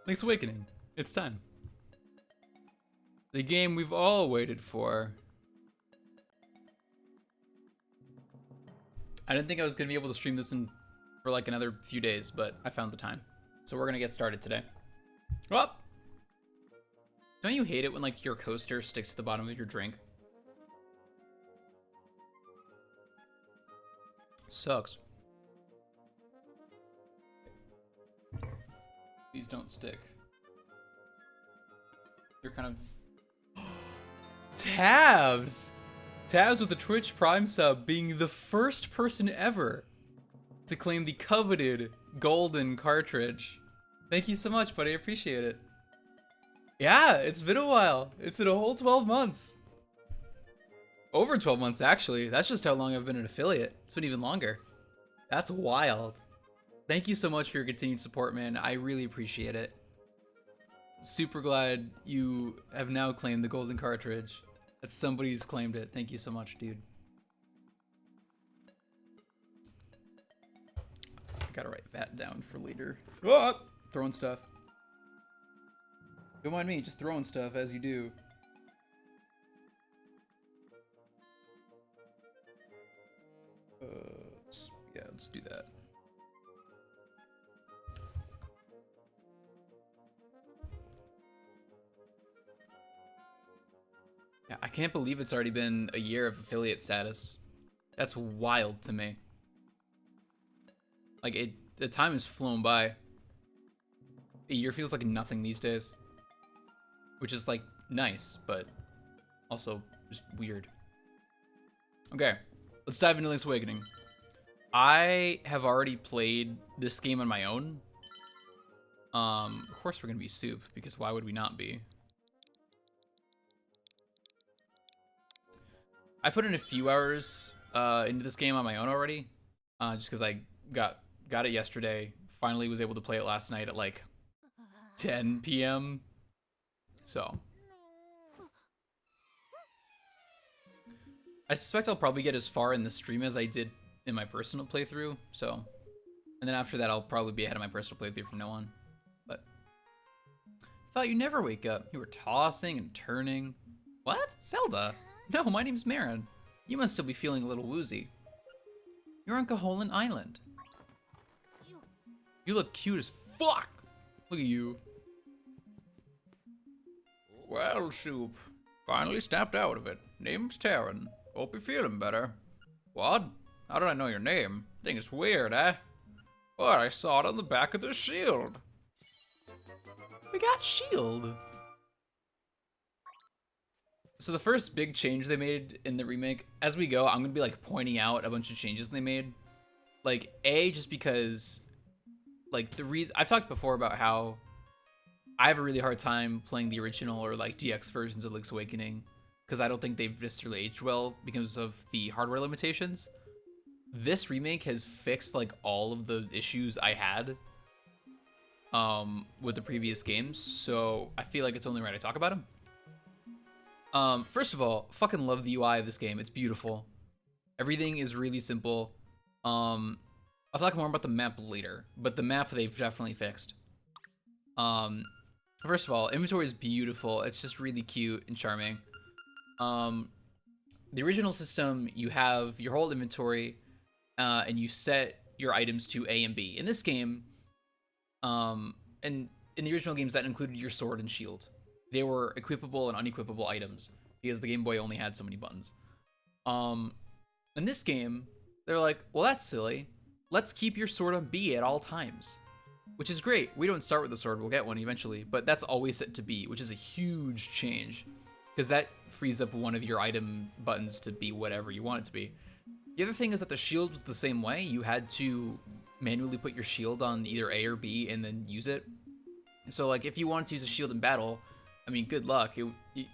Link's Awakening. It's time. The game we've all waited for. I didn't think I was going to be able to stream this for like another few days, but I found the time. So we're going to get started today. Well, don't you hate it when like your coaster sticks to the bottom of your drink? Sucks. These don't stick. You're kind of... Tabs! Tabs with the Twitch Prime sub being the first person ever to claim the coveted golden cartridge. Thank you so much, buddy. I appreciate it. Yeah, it's been a while. It's been a whole 12 months. Over 12 months, actually. That's just how long I've been an affiliate. It's been even longer. That's wild. Thank you so much for your continued support, man. I really appreciate it. Super glad you have now claimed the golden cartridge. That somebody's claimed it. Thank you so much, dude. Gotta write that down for later. Oh, throwing stuff. Don't mind me, just throwing stuff as you do. Yeah, let's do that. Yeah, I can't believe it's already been a year of affiliate status. That's wild to me. Like, the time has flown by. A year feels like nothing these days. Which is, like, nice, but also just weird. Okay, let's dive into Link's Awakening. I have already played this game on my own. Of course we're gonna be soup, because why would we not be? I put in a few hours into this game on my own already, just because I got it yesterday. Finally was able to play it last night at like 10 p.m. So I suspect I'll probably get as far in the stream as I did in my personal playthrough. So, and then after that, I'll probably be ahead of my personal playthrough from now on. But I thought you never wake up. You were tossing and turning. What? Zelda? No, my name's Marin. You must still be feeling a little woozy. You're on Koholint Island. You look cute as fuck. Look at you. Well, Soup. Finally snapped out of it. Name's Terran. Hope you're feeling better. What? How did I know your name? Think it's weird, eh? But I saw it on the back of the shield. We got shield. So the first big change they made in the remake, as we go, I'm gonna be like pointing out a bunch of changes they made. Like, just because, like, the reason I've talked before about how I have a really hard time playing the original or like DX versions of Link's Awakening because I don't think they've necessarily aged well because of the hardware limitations. This remake has fixed like all of the issues I had with the previous games, so I feel like it's only right to talk about them. First of all, fucking love the UI of this game. It's beautiful. Everything is really simple. I'll talk more about the map later, but the map they've definitely fixed. First of all, inventory is beautiful. It's just really cute and charming. The original system, you have your whole inventory, and you set your items to A and B. In this game, and in the original games, that included your sword and shield. They were equipable and unequipable items because the Game Boy only had so many buttons. In this game, they're like, well, that's silly. Let's keep your sword on B at all times. Which is great. We don't start with the sword, we'll get one eventually, but that's always set to B, which is a huge change. Because that frees up one of your item buttons to be whatever you want it to be. The other thing is that the shield was the same way. You had to manually put your shield on either A or B and then use it. So like if you wanted to use a shield in battle, I mean, good luck. You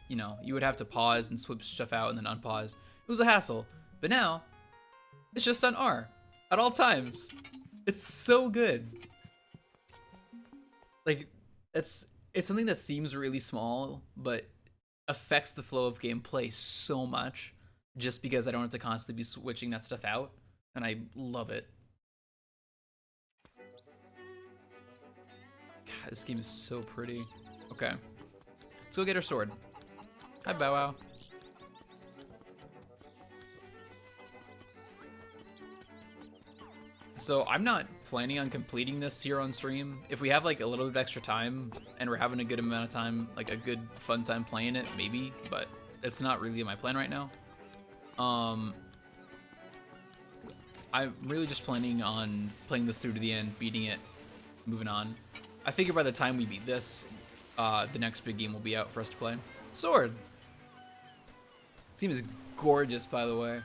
know, you would have to pause and switch stuff out and then unpause. It was a hassle. But now, it's just on R at all times. It's so good. Like, it's something that seems really small, but affects the flow of gameplay so much just because I don't have to constantly be switching that stuff out, and I love it. God, This game is so pretty. Okay. Let's go get our sword. Hi, Bow Wow. So I'm not planning on completing this here on stream. If we have like a little bit of extra time and we're having a good amount of time, like a good fun time playing it, maybe, but it's not really my plan right now. I'm really just planning on playing this through to the end, beating it, moving on. I figure by the time we beat this, the next big game will be out for us to play. Sword! This game is gorgeous, by the way.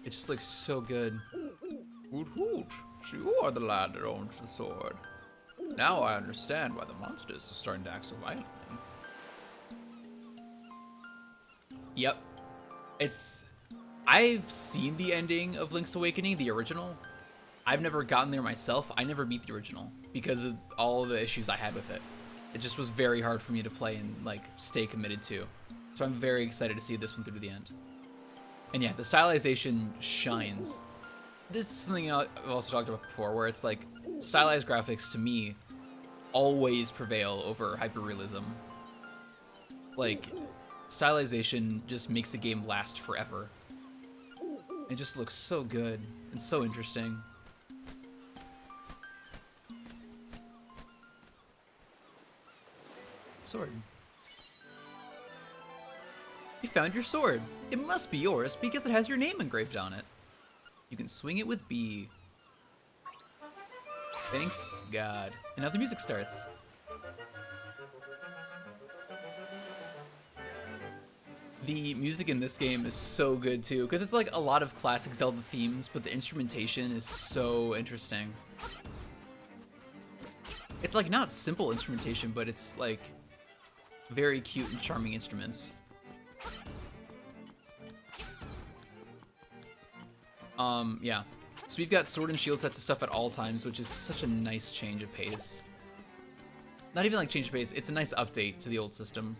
It just looks so good. Woot woot, you are the lad that owns the sword. Now I understand why the monsters are starting to act so violently. Yep. I've seen the ending of Link's Awakening, the original. I've never gotten there myself. I never beat the original because of all the issues I had with it. It just was very hard for me to play and like stay committed to. So I'm very excited to see this one through to the end. And yeah, the stylization shines. This is something I've also talked about before, where it's like stylized graphics to me always prevail over hyperrealism. Like, stylization just makes the game last forever. It just looks so good and so interesting. Sword. You found your sword. It must be yours because it has your name engraved on it. You can swing it with B. Thank God. And now the music starts. The music in this game is so good too, because it's like a lot of classic Zelda themes, but the instrumentation is so interesting. It's like not simple instrumentation, but it's like very cute and charming instruments. Yeah. So we've got sword and shield sets of stuff at all times, which is such a nice change of pace. Not even like change of pace, it's a nice update to the old system.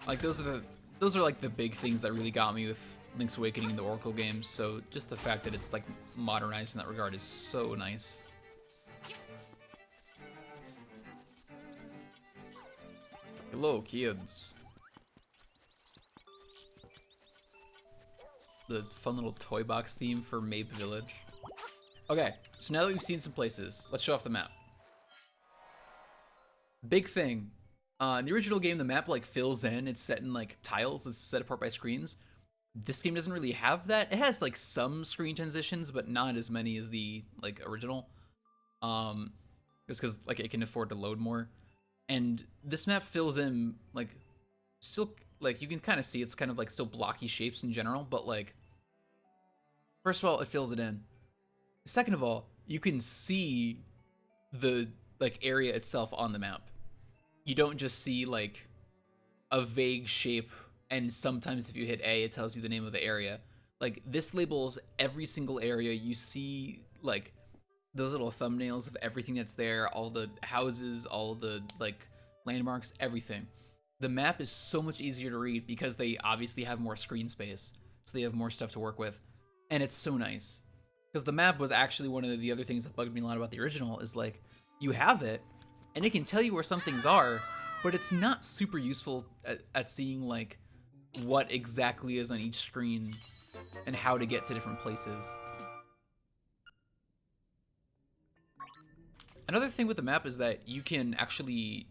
Like those are like the big things that really got me with Link's Awakening and the Oracle games, so just the fact that it's like modernized in that regard is so nice. Hello, kids. The fun little toy box theme for Mape Village. Okay, so now that we've seen some places, let's show off the map. Big thing. In the original game, the map like fills in. It's set in like tiles. It's set apart by screens. This game doesn't really have that. It has like some screen transitions, but not as many as the like original. Just because like it can afford to load more. And this map fills in like still like you can kind of see it's kind of like still blocky shapes in general, but like first of all, it fills it in. Second of all, you can see the like area itself on the map. You don't just see like a vague shape and sometimes if you hit A, it tells you the name of the area. Like this labels every single area. You see like those little thumbnails of everything that's there, all the houses, all the like landmarks, everything. The map is so much easier to read because they obviously have more screen space, so they have more stuff to work with, and it's so nice. Because the map was actually one of the other things that bugged me a lot about the original is like, you have it, and it can tell you where some things are, but it's not super useful at seeing like what exactly is on each screen and how to get to different places. Another thing with the map is that you can actually,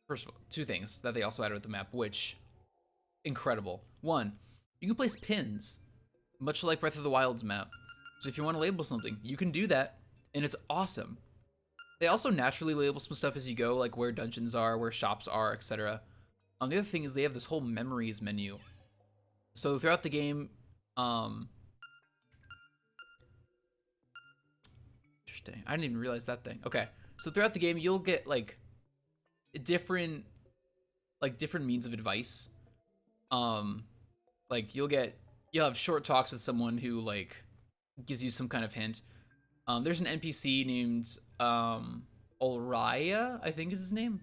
first of all, two things that they also added with the map, which, incredible. One, you can place pins, much like Breath of the Wild's map. So if you want to label something, you can do that, and it's awesome. They also naturally label some stuff as you go, like where dungeons are, where shops are, etc. The other thing is they have this whole memories menu. So throughout the game, interesting. I didn't even realize that thing. Okay, so throughout the game, you'll get like different means of advice. Like you'll have short talks with someone who like gives you some kind of hint. There's an NPC named Ulraya, I think is his name,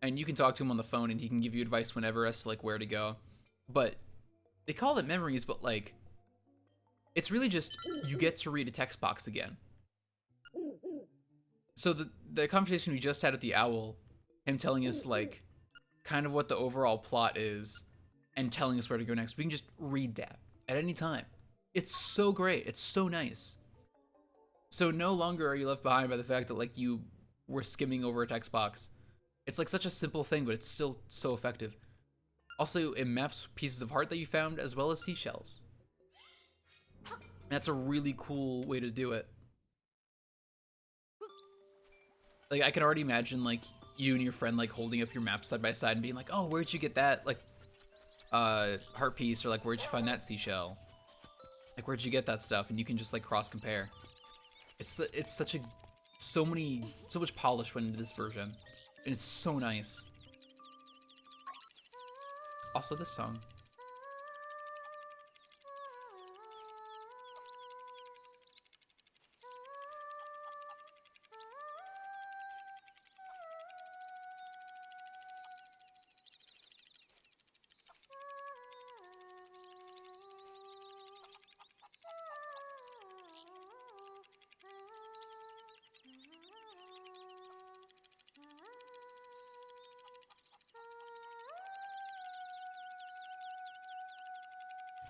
and you can talk to him on the phone and he can give you advice whenever as to like where to go. But they call it memories, but like it's really just you get to read a text box again. So the conversation we just had with the owl, him telling us like kind of what the overall plot is and telling us where to go next. We can just read that at any time. It's so great. It's so nice. So no longer are you left behind by the fact that like you were skimming over a text box. It's like such a simple thing, but it's still so effective. Also, it maps pieces of heart that you found as well as seashells. That's a really cool way to do it. Like I can already imagine like you and your friend like holding up your map side by side and being like, "Oh, where'd you get that like heart piece?" or like, "Where'd you find that seashell?" Like, "Where'd you get that stuff?" And you can just like cross compare. It's such a so much polish went into this version, and it's so nice. Also, this song.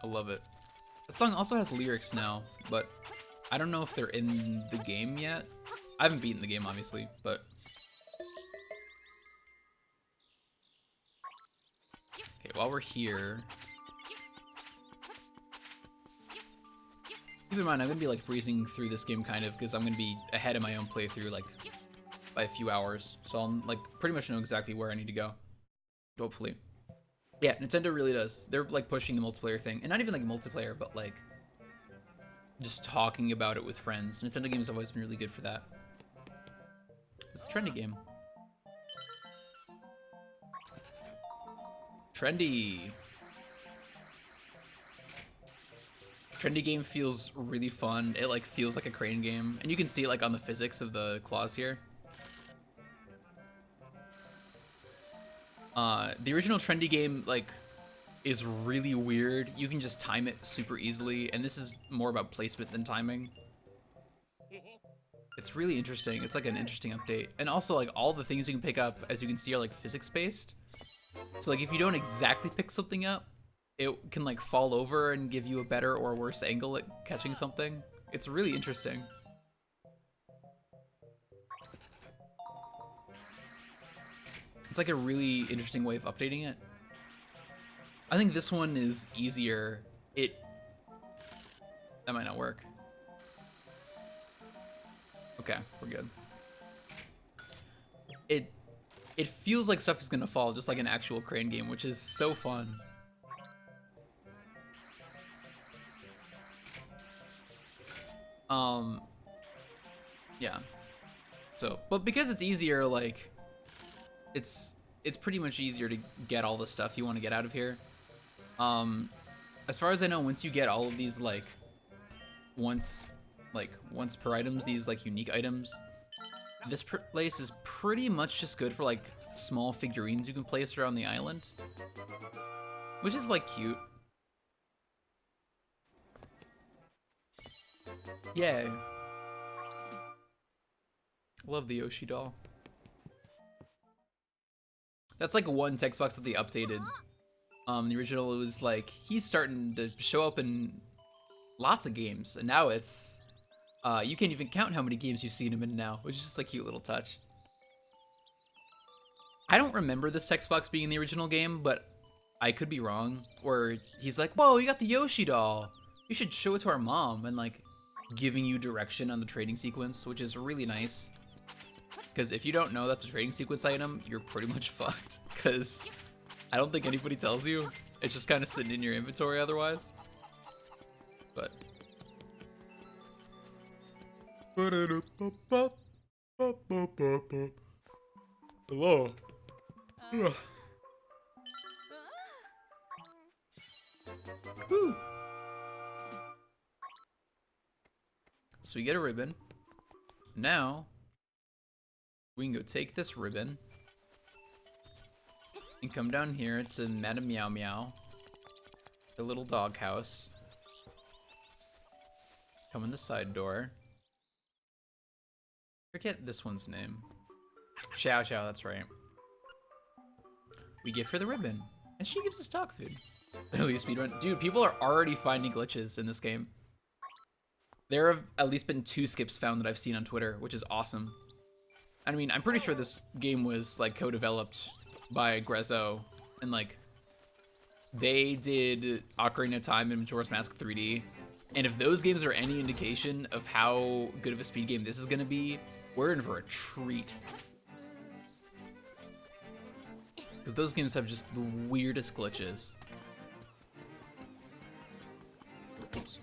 I love it. The song also has lyrics now, but I don't know if they're in the game yet. I haven't beaten the game, obviously, but... Okay, while we're here... Keep in mind, I'm gonna be like breezing through this game kind of, because I'm gonna be ahead of my own playthrough like by a few hours. So I'll like pretty much know exactly where I need to go. Hopefully. Yeah, Nintendo really does. They're like pushing the multiplayer thing. And not even like multiplayer, but like just talking about it with friends. Nintendo games have always been really good for that. It's a trendy game. Trendy. Trendy game feels really fun. It like feels like a crane game. And you can see it like on the physics of the claws here. The original Trendy game like is really weird. You can just time it super easily, and this is more about placement than timing. It's really interesting. It's like an interesting update. And also like all the things you can pick up, as you can see, are like physics based. So like if you don't exactly pick something up, it can like fall over and give you a better or worse angle at catching something. It's really interesting. It's like a really interesting way of updating it. I think this one is easier. That might not work. Okay, we're good. It feels like stuff is gonna fall, just like an actual crane game, which is so fun. Yeah. So, but because it's easier, like, it's pretty much easier to get all the stuff you want to get out of here. As far as I know, once you get all of these like once per items, these like unique items, this place is pretty much just good for like small figurines you can place around the island, which is like cute. Yeah. Love the Yoshi doll. That's like one text box that they updated. The original, it was like, he's starting to show up in lots of games, and now it's, you can't even count how many games you've seen him in now, which is just a cute little touch. I don't remember this text box being in the original game, but I could be wrong. Or he's like, "Whoa, you got the Yoshi doll. You should show it to our mom," and like giving you direction on the trading sequence, which is really nice. Because if you don't know that's a trading sequence item, you're pretty much fucked. Because I don't think anybody tells you. It's just kind of sitting in your inventory otherwise. But. Hello. Woo. So we get a ribbon. Now, we can go take this ribbon and come down here to Madame Meow Meow, the little dog house. Come in the side door. Forget this one's name. Xiao Xiao, that's right. We give her the ribbon, and she gives us dog food. Literally a speedrun. Dude, people are already finding glitches in this game. There have at least been 2 skips found that I've seen on Twitter, which is awesome. I mean, I'm pretty sure this game was like co-developed by Grezzo, and like they did Ocarina of Time and Majora's Mask 3D. And if those games are any indication of how good of a speed game this is gonna be, we're in for a treat. Because those games have just the weirdest glitches. Oops.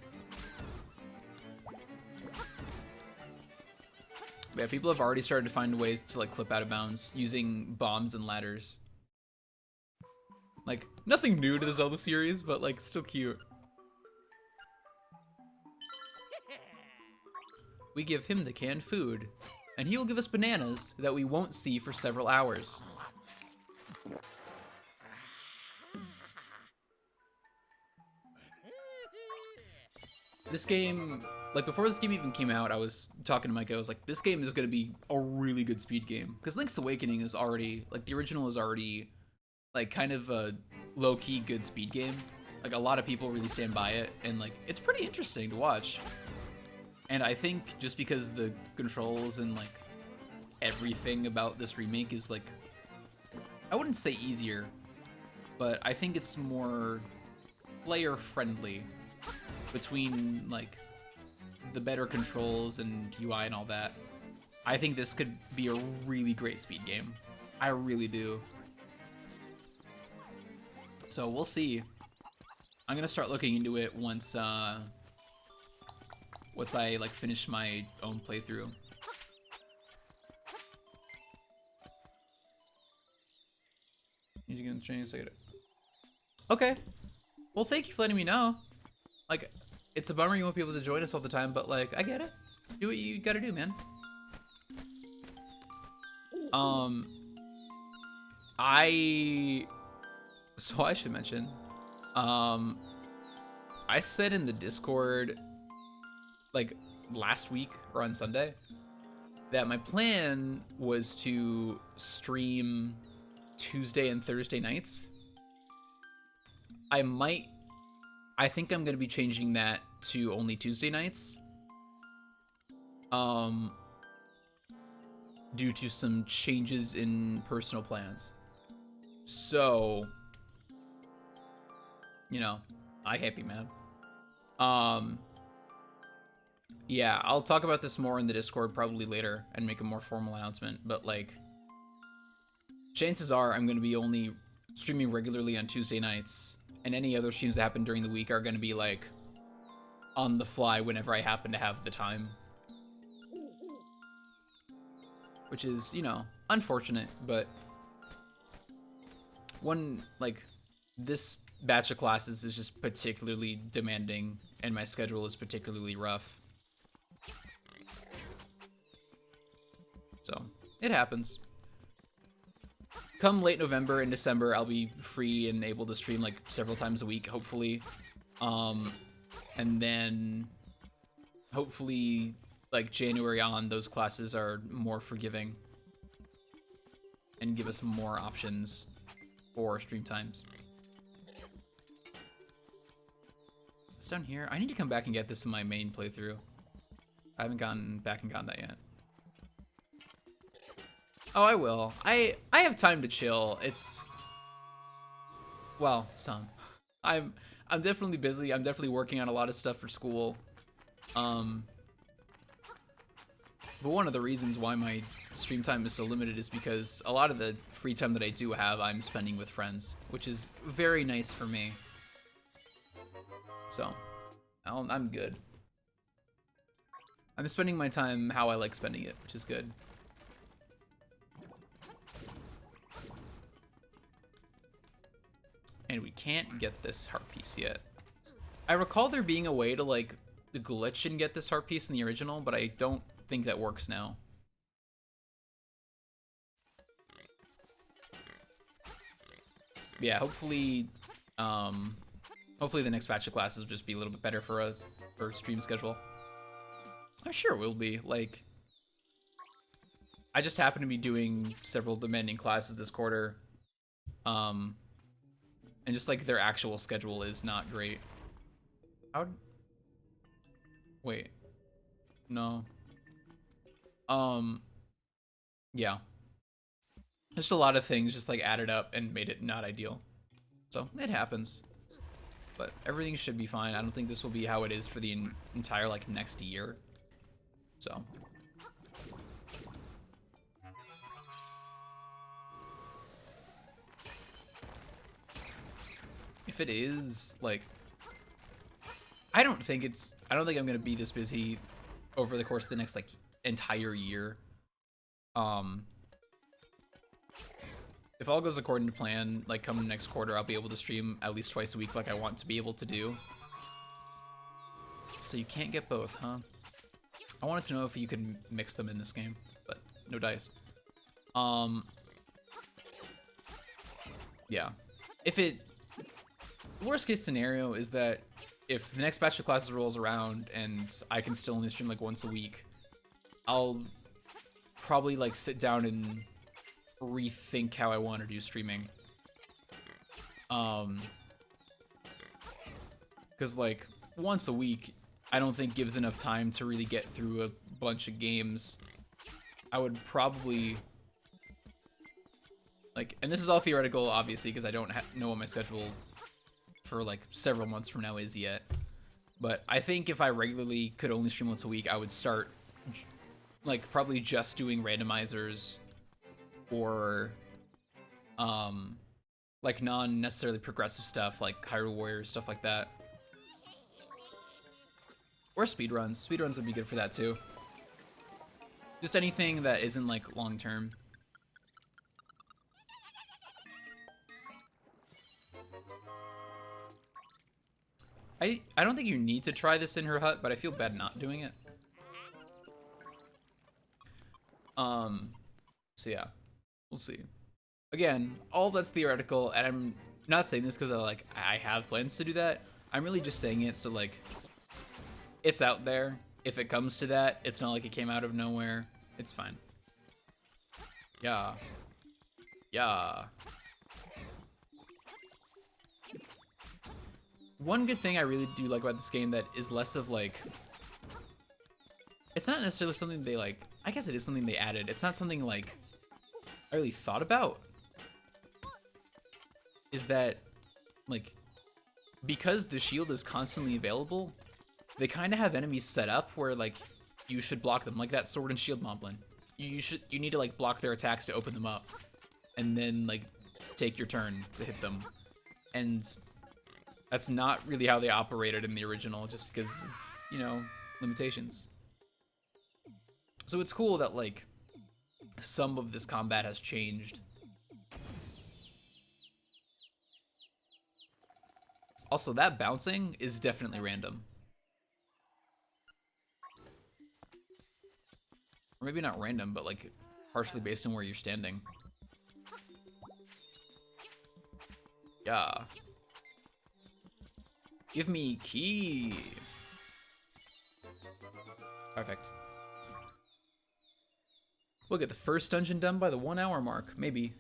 Yeah, people have already started to find ways to like clip out of bounds using bombs and ladders. Like, nothing new to the Zelda series, but like still cute. We give him the canned food, and he will give us bananas that we won't see for several hours. This game, like before this game even came out, I was talking to Mike, I was like, this game is gonna be a really good speed game. Because Link's Awakening is already, like the original is already like kind of a low-key good speed game. Like a lot of people really stand by it, and like it's pretty interesting to watch. And I think just because the controls and like everything about this remake is like, I wouldn't say easier, but I think it's more player friendly between like the better controls and UI and all that. I think this could be a really great speed game. I really do. So we'll see. I'm gonna start looking into it once I like finish my own playthrough. Need to get in the train, so I get it. Okay. Well, thank you for letting me know. Like, it's a bummer you won't be able to join us all the time, but like, I get it. Do what you gotta do, man. So I should mention, I said in the Discord, like last week or on Sunday, that my plan was to stream Tuesday and Thursday nights. I think I'm gonna be changing that to only Tuesday nights. Due to some changes in personal plans. So, you know, I happy, man. Yeah, I'll talk about this more in the Discord probably later and make a more formal announcement, but like, chances are I'm gonna be only streaming regularly on Tuesday nights, and any other streams that happen during the week are gonna be like on the fly whenever I happen to have the time. Which is, you know, unfortunate, but this batch of classes is just particularly demanding, and my schedule is particularly rough. So, it happens. Come late November and December, I'll be free and able to stream like several times a week, hopefully. And then hopefully like January on, those classes are more forgiving and give us more options for stream times. It's down here. I need to come back and get this in my main playthrough. I haven't gone back and gotten that yet. Oh, I will. I have time to chill. It's, well, some. I'm definitely busy. I'm definitely working on a lot of stuff for school. But one of the reasons why my stream time is so limited is because a lot of the free time that I do have, I'm spending with friends, which is very nice for me. So, I'm good. I'm spending my time how I like spending it, which is good. And we can't get this heart piece yet. I recall there being a way to like glitch and get this heart piece in the original, but I don't think that works now. Yeah, hopefully hopefully the next batch of classes will just be a little bit better for stream schedule. I'm sure it will be. Like, I just happen to be doing several demanding classes this quarter. And just like their actual schedule is not great. Wait. No. Yeah. Just a lot of things just like added up and made it not ideal. So it happens. But everything should be fine. I don't think this will be how it is for the entire like next year. So. If it is like, I don't think I'm gonna be this busy over the course of the next like entire year. If all goes according to plan, like come next quarter, I'll be able to stream at least twice a week like I want to be able to do. So you can't get both, huh? I wanted to know if you could mix them in this game, but no dice. Yeah. Worst case scenario is that if the next batch of classes rolls around and I can still only stream like once a week, I'll probably like sit down and rethink how I want to do streaming. Because like once a week, I don't think gives enough time to really get through a bunch of games. I would probably like, and this is all theoretical, obviously, because I don't know what my schedule for like several months from now is yet. But I think if I regularly could only stream once a week, I would start like probably just doing randomizers or like non-necessarily progressive stuff like Hyrule Warriors, stuff like that. Or speedruns. Speedruns would be good for that too. Just anything that isn't like long-term. I don't think you need to try this in her hut, but I feel bad not doing it. So yeah, we'll see. Again, all that's theoretical, and I'm not saying this because I have plans to do that. I'm really just saying it so like it's out there. If it comes to that, it's not like it came out of nowhere. It's fine. Yeah. Yeah. One good thing I really do like about this game that is less of like, it's not necessarily something they like, I guess it is something they added. It's not something like I really thought about, is that like, because the shield is constantly available, they kind of have enemies set up where like you should block them, like that sword and shield moblin. You need to like block their attacks to open them up, and then like take your turn to hit them. And that's not really how they operated in the original, just because of, you know, limitations. So it's cool that like some of this combat has changed. Also, that bouncing is definitely random. Or maybe not random, but like partially based on where you're standing. Yeah. Give me key. Perfect. We'll get the first dungeon done by the 1 hour mark, maybe.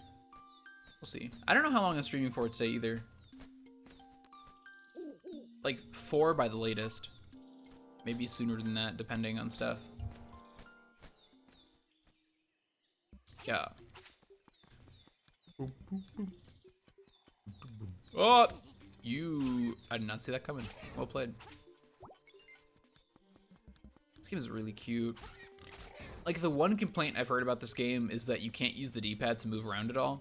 We'll see. I don't know how long I'm streaming for today either. Like 4 by the latest. Maybe sooner than that, depending on stuff. Yeah. Oh! I did not see that coming. Well played. This game is really cute. Like, the one complaint I've heard about this game is that you can't use the D-pad to move around at all.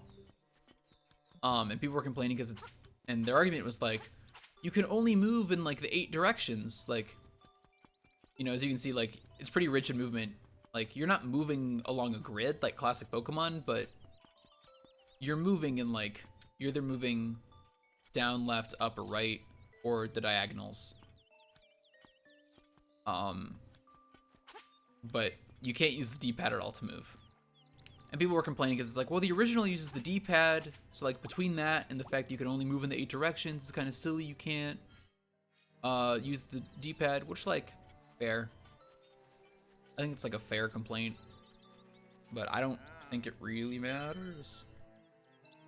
And people were complaining because it's... And their argument was like, you can only move in, like, the 8 directions. Like, you know, as you can see, like, it's pretty rich in movement. Like, you're not moving along a grid like classic Pokemon, but you're moving in, like... You're either moving down, left, up, or right, or the diagonals. But you can't use the D-pad at all to move. And people were complaining because it's like, well, the original uses the D-pad, so like between that and the fact that you can only move in the 8 directions, it's kind of silly you can't use the D-pad, which like, fair. I think it's like a fair complaint. but I don't think it really matters.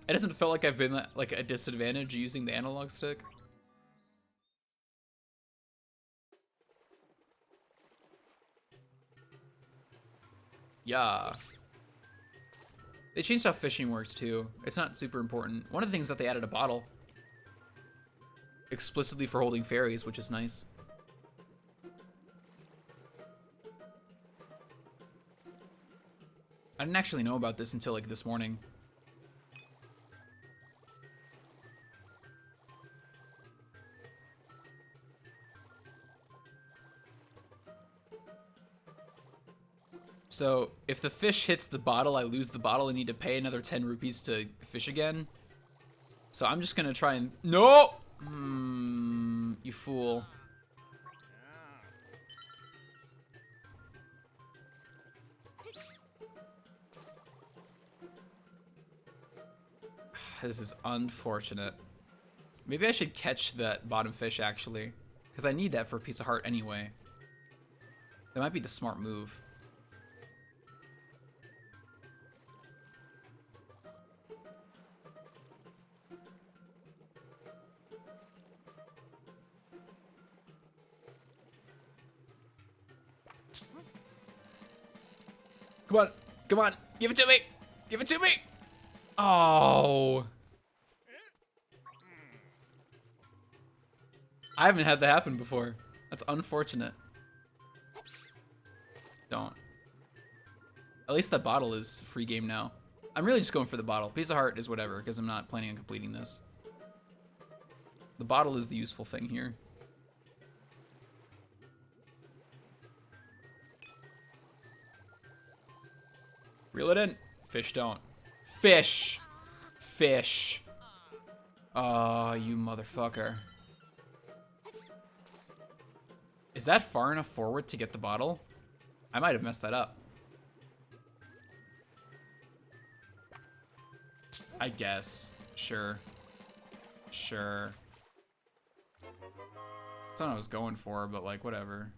It doesn't feel like I've been at, like, a disadvantage using the analog stick. Yeah. They changed how fishing works too. It's not super important. One of the things that they added a bottle explicitly for holding fairies, which is nice. I didn't actually know about this until like this morning. So if the fish hits the bottle, I lose the bottle and need to pay another 10 rupees to fish again. So I'm just gonna try and... No! You fool. This is unfortunate. Maybe I should catch that bottom fish, actually. Because I need that for a piece of heart anyway. That might be the smart move. Come on. Come on. Give it to me. Give it to me. Oh. I haven't had that happen before. That's unfortunate. Don't. At least that bottle is free game now. I'm really just going for the bottle. Piece of heart is whatever, because I'm not planning on completing this. The bottle is the useful thing here. Reel it in. Fish don't. Fish! Fish. Oh, you motherfucker. Is that far enough forward to get the bottle? I might have messed that up. I guess. Sure. Sure. That's what I was going for, but like, whatever.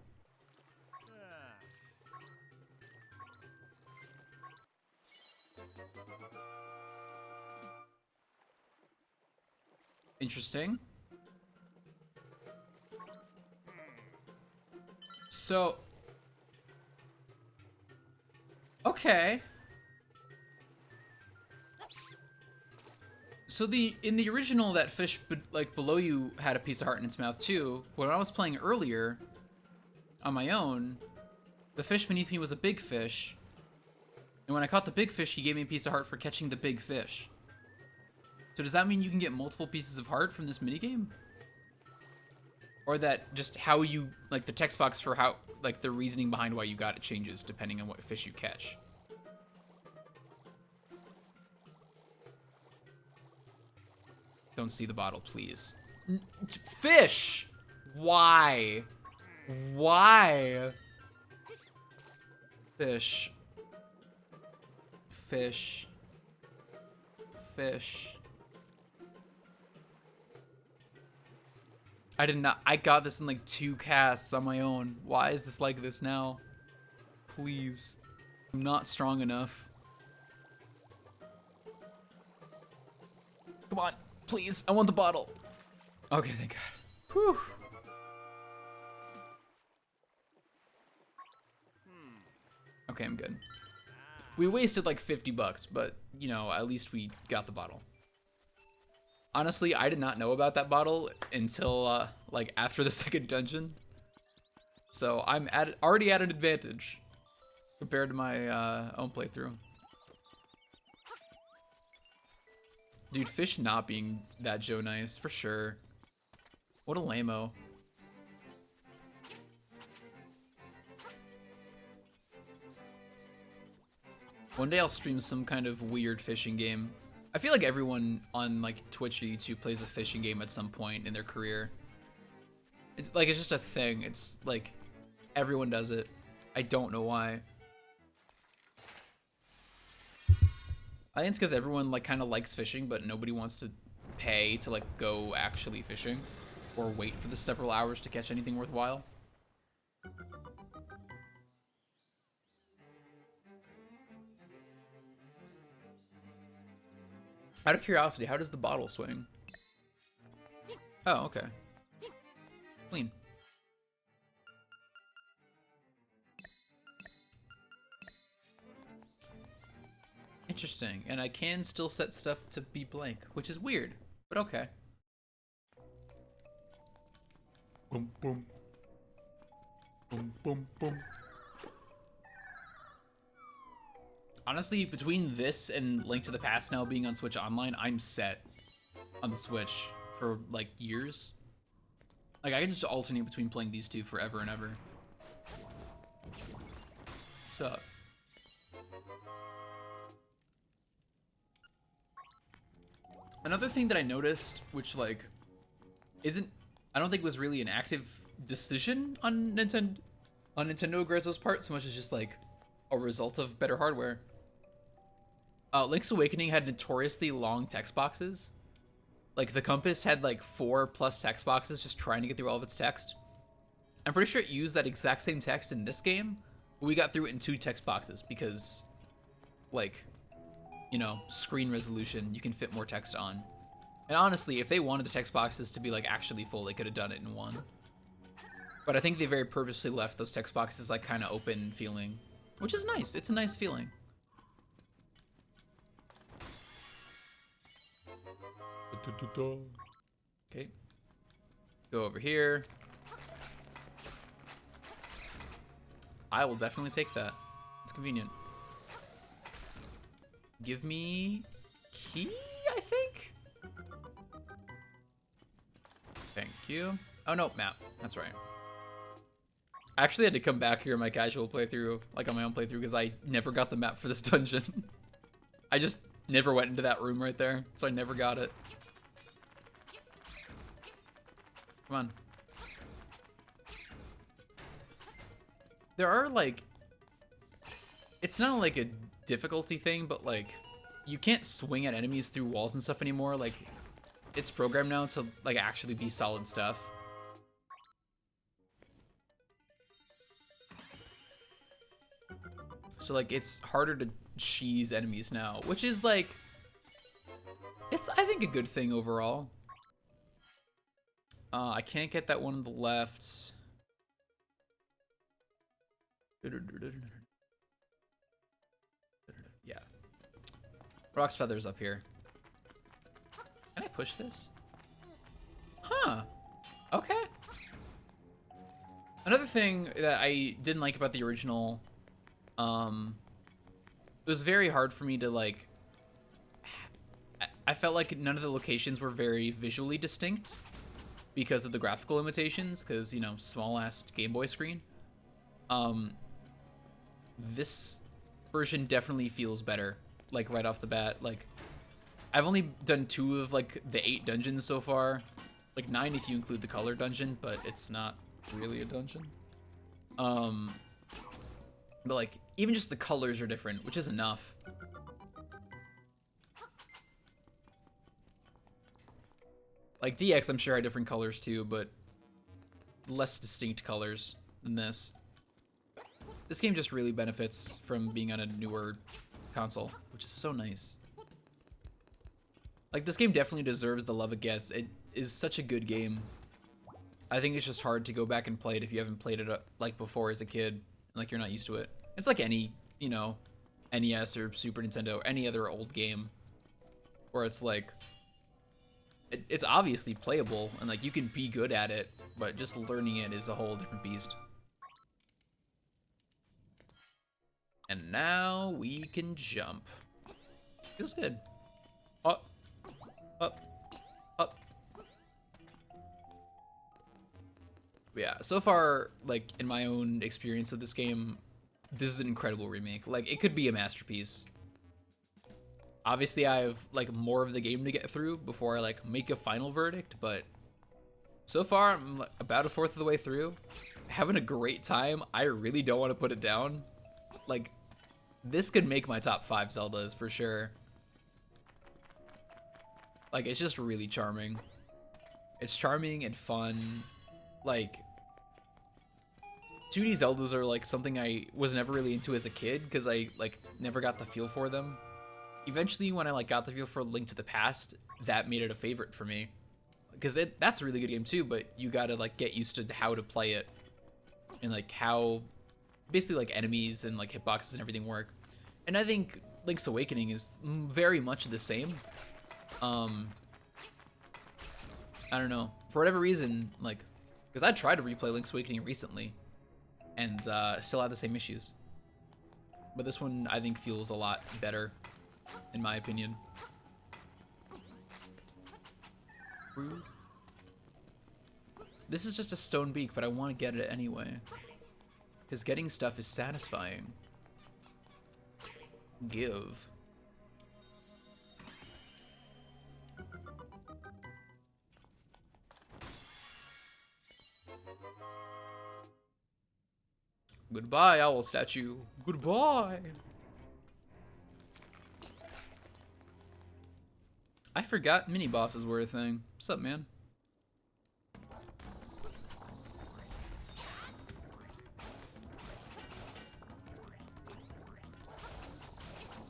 Interesting. So, okay. So in the original, that fish like below you had a piece of heart in its mouth too. When I was playing earlier on my own, the fish beneath me was a big fish, and when I caught the big fish, he gave me a piece of heart for catching the big fish. So does that mean you can get multiple pieces of heart from this minigame? Or that just how you, like the text box for how, like the reasoning behind why you got it changes depending on what fish you catch? Don't see the bottle, please. Fish! Why? Why? Fish. Fish. Fish. I got this in like 2 casts on my own. Why is this like this now? Please. I'm not strong enough. Come on, please. I want the bottle. Okay, thank God. Whew. Okay, I'm good. We wasted like 50 bucks, but you know, at least we got the bottle. Honestly, I did not know about that bottle until like after the second dungeon. So I'm already at an advantage compared to my own playthrough. Dude, fish not being that Joe nice, for sure. What a lame-o. One day I'll stream some kind of weird fishing game. I feel like everyone on like Twitch or YouTube plays a fishing game at some point in their career. It's just a thing. It's like everyone does it. I don't know why. I think it's because everyone like kind of likes fishing, but nobody wants to pay to like go actually fishing or wait for the several hours to catch anything worthwhile. Out of curiosity, how does the bottle swing? Oh, okay. Clean. Interesting. And I can still set stuff to be blank, which is weird, but okay. Boom, boom. Boom, boom, boom. Honestly, between this and Link to the Past now being on Switch Online, I'm set on the Switch for, like, years. Like, I can just alternate between playing these two forever and ever. So. Another thing that I noticed, which, like, I don't think was really an active decision on Nintendo Grezzo's part, so much as just, like, a result of better hardware. Link's Awakening had notoriously long text boxes. Like, the compass had like 4+ text boxes just trying to get through all of its text. I'm pretty sure it used that exact same text in this game, but we got through it in 2 text boxes because, like, you know, screen resolution, you can fit more text on. And honestly, if they wanted the text boxes to be like actually full, they could have done it in 1. But I think they very purposely left those text boxes like kind of open feeling, which is nice. It's a nice feeling. Okay. Go over here. I will definitely take that. It's convenient. Give me key, I think? Thank you. Oh no, map. That's right. I actually had to come back here in my casual playthrough, like on my own playthrough, because I never got the map for this dungeon. I just never went into that room right there, so I never got it. Come on. There are, like... It's not, like, a difficulty thing, but, like... You can't swing at enemies through walls and stuff anymore. Like, it's programmed now to, like, actually be solid stuff. So, like, it's harder to cheese enemies now, which is, like... It's, I think, a good thing overall. I can't get that one on the left. Yeah. Rock's Feather's up here. Can I push this? Huh. Okay. Another thing that I didn't like about the original, it was very hard for me to, like... I felt like none of the locations were very visually distinct because of the graphical limitations, because, you know, small-ass Game Boy screen. This version definitely feels better, like, right off the bat. Like, I've only done 2 of, like, the 8 dungeons so far. Like, 9 if you include the color dungeon, but it's not really a dungeon. But, like, even just the colors are different, which is enough. Like, DX, I'm sure, had different colors too, but less distinct colors than this. This game just really benefits from being on a newer console, which is so nice. Like, this game definitely deserves the love it gets. It is such a good game. I think it's just hard to go back and play it if you haven't played it, like, before as a kid. Like, you're not used to it. It's like any, you know, NES or Super Nintendo or any other old game where it's like... It's obviously playable, and, like, you can be good at it, but just learning it is a whole different beast. And now we can jump. Feels good. Up, up, up. Yeah, so far, like, in my own experience with this game, this is an incredible remake. Like, it could be a masterpiece. Obviously, I have, like, more of the game to get through before I, like, make a final verdict, but so far, I'm like, about 1/4 of the way through. Having a great time. I really don't want to put it down. Like, this could make my top 5 Zeldas for sure. Like, it's just really charming. It's charming and fun. Like, 2D Zeldas are, like, something I was never really into as a kid because I, like, never got the feel for them. eventually when I like got the feel for Link to the Past, that made it a favorite for me. Because that's a really good game too, but you gotta like get used to how to play it and like how basically like enemies and like hitboxes and everything work. And I think Link's Awakening is very much the same. I don't know, for whatever reason, like, because I tried to replay Link's Awakening recently and still had the same issues. But this one I think feels a lot better, in my opinion. This is just a stone beak, but I want to get it anyway. Because getting stuff is satisfying. Give. Goodbye, owl statue. Goodbye. I forgot mini bosses were a thing. What's up, man?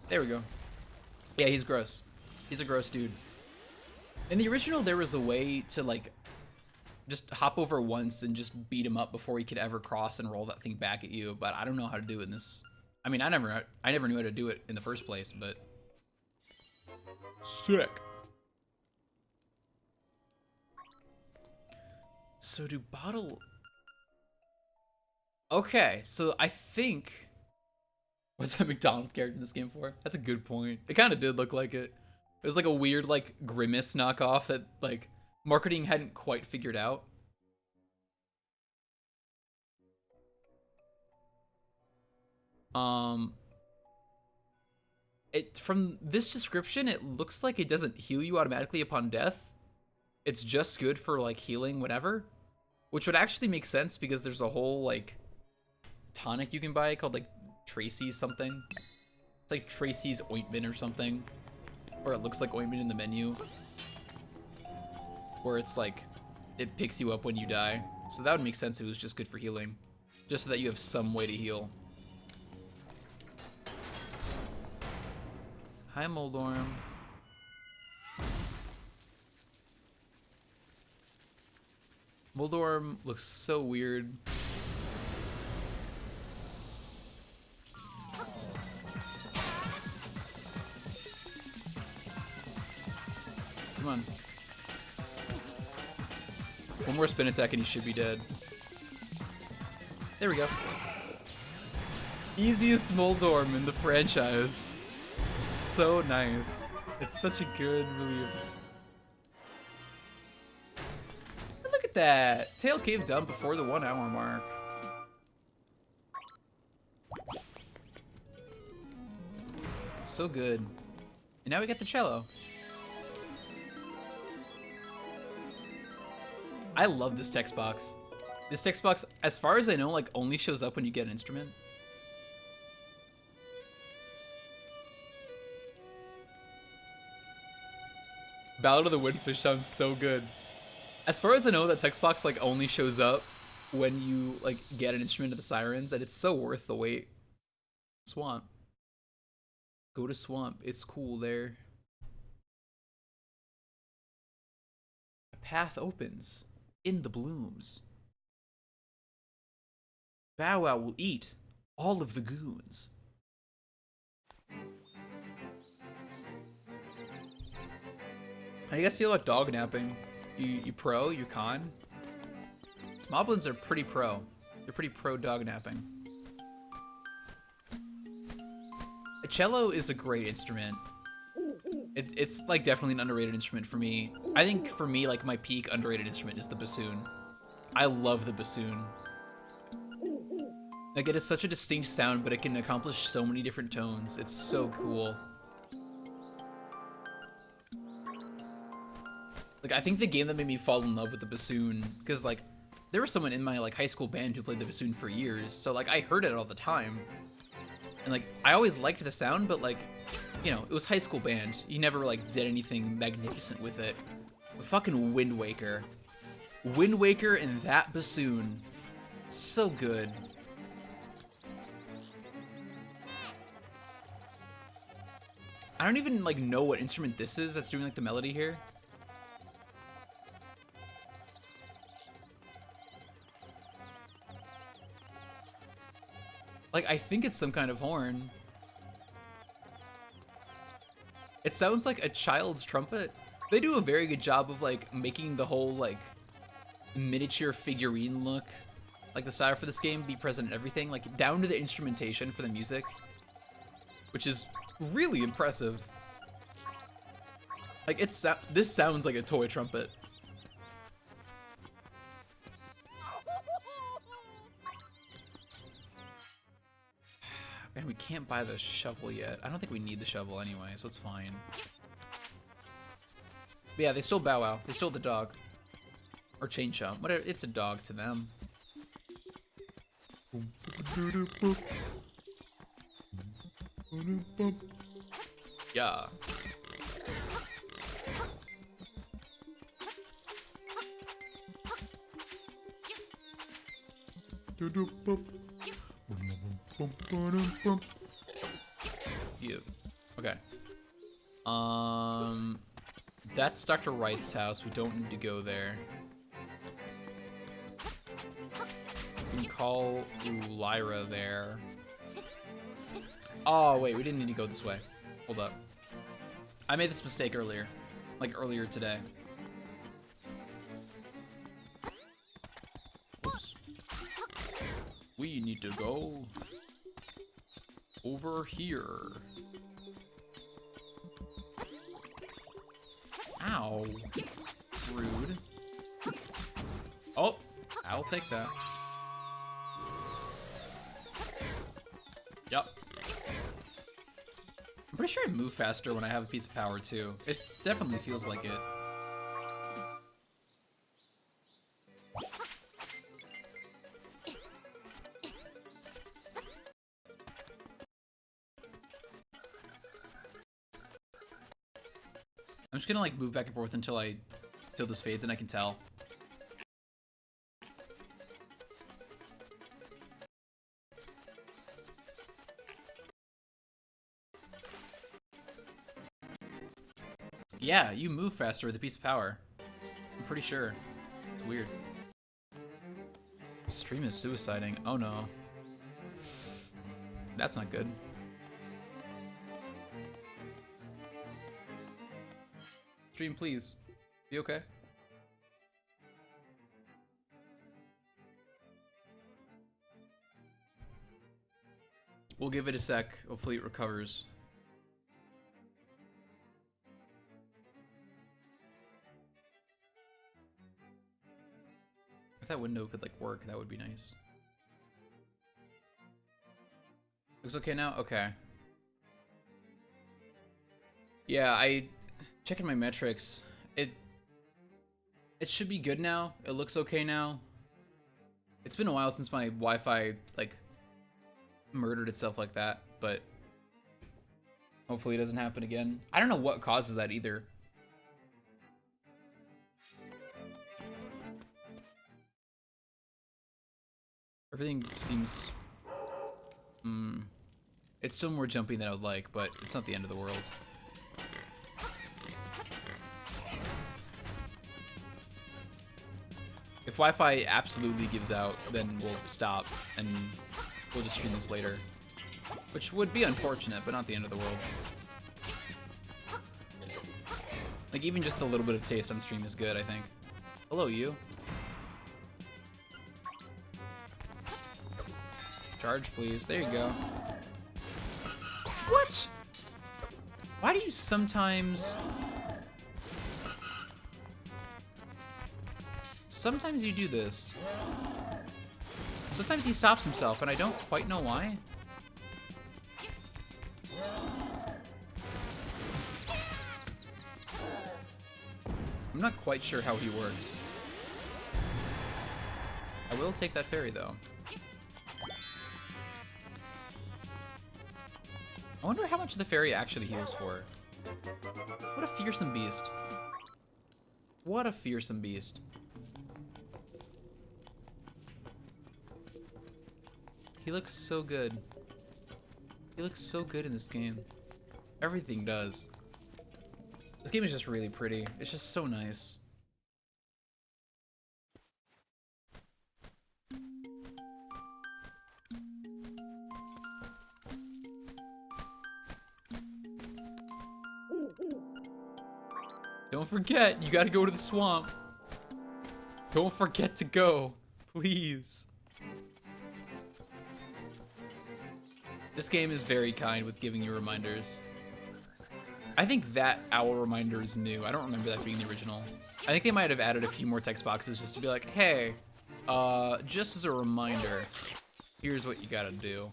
There we go. Yeah, he's gross. He's a gross dude. In the original, there was a way to like just hop over once and just beat him up before he could ever cross and roll that thing back at you, but I don't know how to do it in this. I mean, I never knew how to do it in the first place, but sick. So do bottle... Okay, so I think... What's that McDonald's character in this game for? That's a good point. It kind of did look like it. It was like a weird, like, Grimace knockoff that, like, marketing hadn't quite figured out. From this description, it looks like it doesn't heal you automatically upon death. It's just good for, like, healing whatever. Which would actually make sense because there's a whole, like, tonic you can buy called, like, Tracy's something. It's like Tracy's ointment or something. Or it looks like ointment in the menu. Where it's like, it picks you up when you die. So that would make sense if it was just good for healing. Just so that you have some way to heal. Hi, Moldorm. Moldorm looks so weird. Come on. One more spin attack and he should be dead. There we go. Easiest Moldorm in the franchise. So nice. It's such a good relief. Look at that. Tail Cave done before the 1 hour mark. So good. And now we get the cello. I love this text box. This text box, as far as I know, like only shows up when you get an instrument. Ballad of the Windfish sounds so good. As far as I know, that text box like only shows up when you like get an instrument of the sirens, and it's so worth the wait. Swamp. Go to Swamp. It's cool there. A path opens in the blooms. Bow Wow will eat all of the goons. How do you guys feel about dog napping? You pro? You con? Moblins are pretty pro. They're pretty pro dog napping. A cello is a great instrument. It's like definitely an underrated instrument for me. I think for me, like my peak underrated instrument is the bassoon. I love the bassoon. Like it is such a distinct sound, but it can accomplish so many different tones. It's so cool. Like I think the game that made me fall in love with the bassoon, because like there was someone in my like high school band who played the bassoon for years, so like I heard it all the time. And like I always liked the sound, but like, you know, it was high school band. You never like did anything magnificent with it. But fucking Wind Waker. Wind Waker and that bassoon. So good. I don't even like know what instrument this is that's doing like the melody here. Like, I think it's some kind of horn. It sounds like a child's trumpet. They do a very good job of like making the whole like miniature figurine look, like the style for this game, be present in everything, like down to the instrumentation for the music, which is really impressive. Like this sounds like a toy trumpet. Man, we can't buy the shovel yet. I don't think we need the shovel anyway, so it's fine. But yeah, they stole Bow Wow. They stole the dog. Or Chain Chomp. Whatever. It's a dog to them. Yeah. Yeah. Okay. That's Dr. Wright's house. We don't need to go there. We can call Lyra there. Oh, wait, we didn't need to go this way. Hold up. I made this mistake earlier. Like, earlier today. Oops. We need to go over here. Ow. Rude. Oh, I'll take that. Yep. I'm pretty sure I move faster when I have a piece of power too. It definitely feels like it. I'm just gonna like move back and forth until this fades and I can tell. Yeah, you move faster with a piece of power. I'm pretty sure. It's weird. Stream is suiciding. Oh no. That's not good. Stream, please. Be okay? We'll give it a sec. Hopefully it recovers. If that window could like work, that would be nice. Looks okay now? Okay. Yeah, checking my metrics. It should be good now. It looks okay now. It's been a while since my Wi-Fi like murdered itself like that, but hopefully it doesn't happen again. I don't know what causes that either. Everything seems it's still more jumpy than I would like, but it's not the end of the world. If Wi-Fi absolutely gives out, then we'll stop and we'll just stream this later. Which would be unfortunate, but not the end of the world. Like, even just a little bit of taste on stream is good, I think. Hello, you. Charge, please. There you go. What? Why do you sometimes... Sometimes you do this. Sometimes he stops himself, and I don't quite know why. I'm not quite sure how he works. I will take that fairy, though. I wonder how much the fairy actually heals for. What a fearsome beast. What a fearsome beast. He looks so good. He looks so good in this game. Everything does. This game is just really pretty. It's just so nice. Don't forget, you gotta go to the swamp. Don't forget to go, please. This game is very kind with giving you reminders. I think that owl reminder is new. I don't remember that being the original. I think they might have added a few more text boxes just to be like, hey, just as a reminder, here's what you gotta do.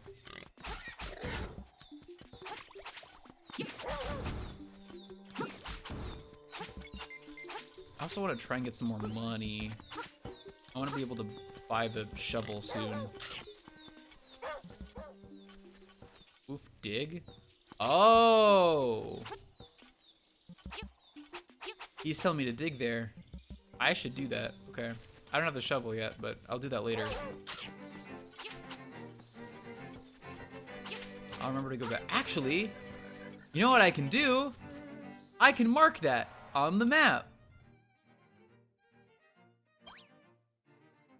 I also want to try and get some more money. I want to be able to buy the shovel soon. Oof, dig? Oh! He's telling me to dig there. I should do that. Okay. I don't have the shovel yet, but I'll do that later. I'll remember to go back. Actually, you know what I can do? I can mark that on the map.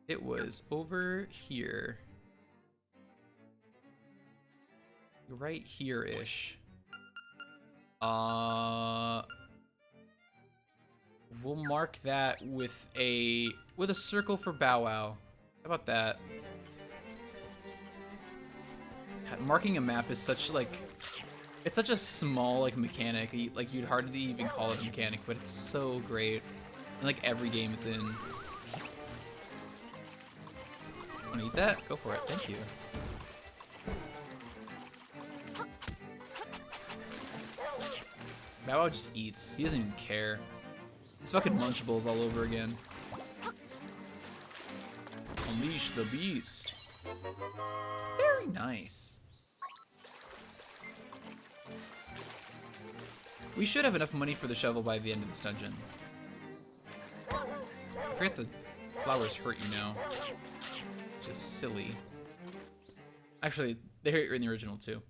It was over here. Right here-ish. We'll mark that with a circle for Bow Wow. How about that? God, marking a map is such it's such a small mechanic. Like you'd hardly even call it a mechanic, but it's so great. In like every game it's in. Wanna eat that? Go for it. Thank you. Bow Wow just eats. He doesn't even care. It's fucking Munchables all over again. Unleash the beast. Very nice. We should have enough money for the shovel by the end of this dungeon. I forget the flowers hurt you now. Which is silly. Actually, they hurt you in the original too.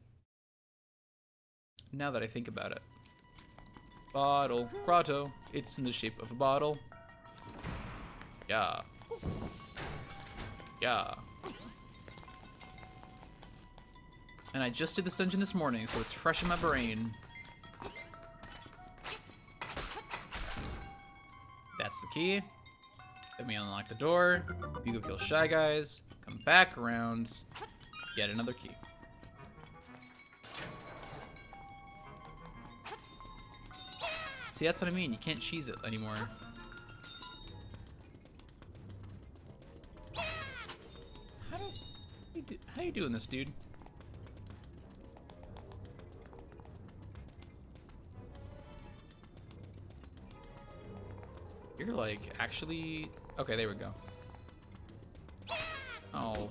Now that I think about it. Bottle. Grotto. It's in the shape of a bottle. Yeah. Yeah. And I just did this dungeon this morning, so it's fresh in my brain. That's the key. Then we unlock the door. You go kill Shy Guys. Come back around. Get another key. See, that's what I mean. You can't cheese it anymore. How you doing this, dude? You're like actually okay. There we go. Oh,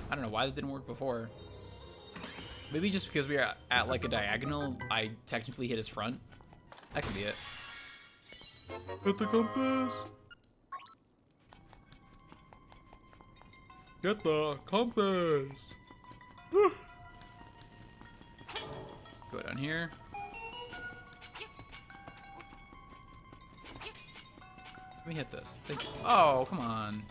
I don't know why that didn't work before. Maybe just because we are at like a diagonal, I technically hit his front. That could be it. Get the compass. Get the compass. Go down here. Let me hit this. Oh, come on.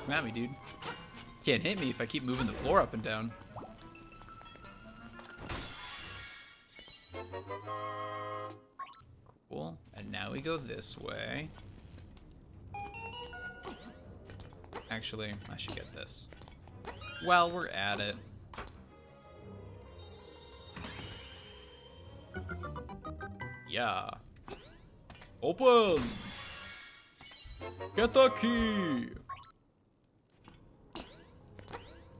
Come at me, dude. Can't hit me if I keep moving the floor up and down. Cool. And now we go this way. Actually, I should get this. While we're at it. Yeah. Open! Get the key!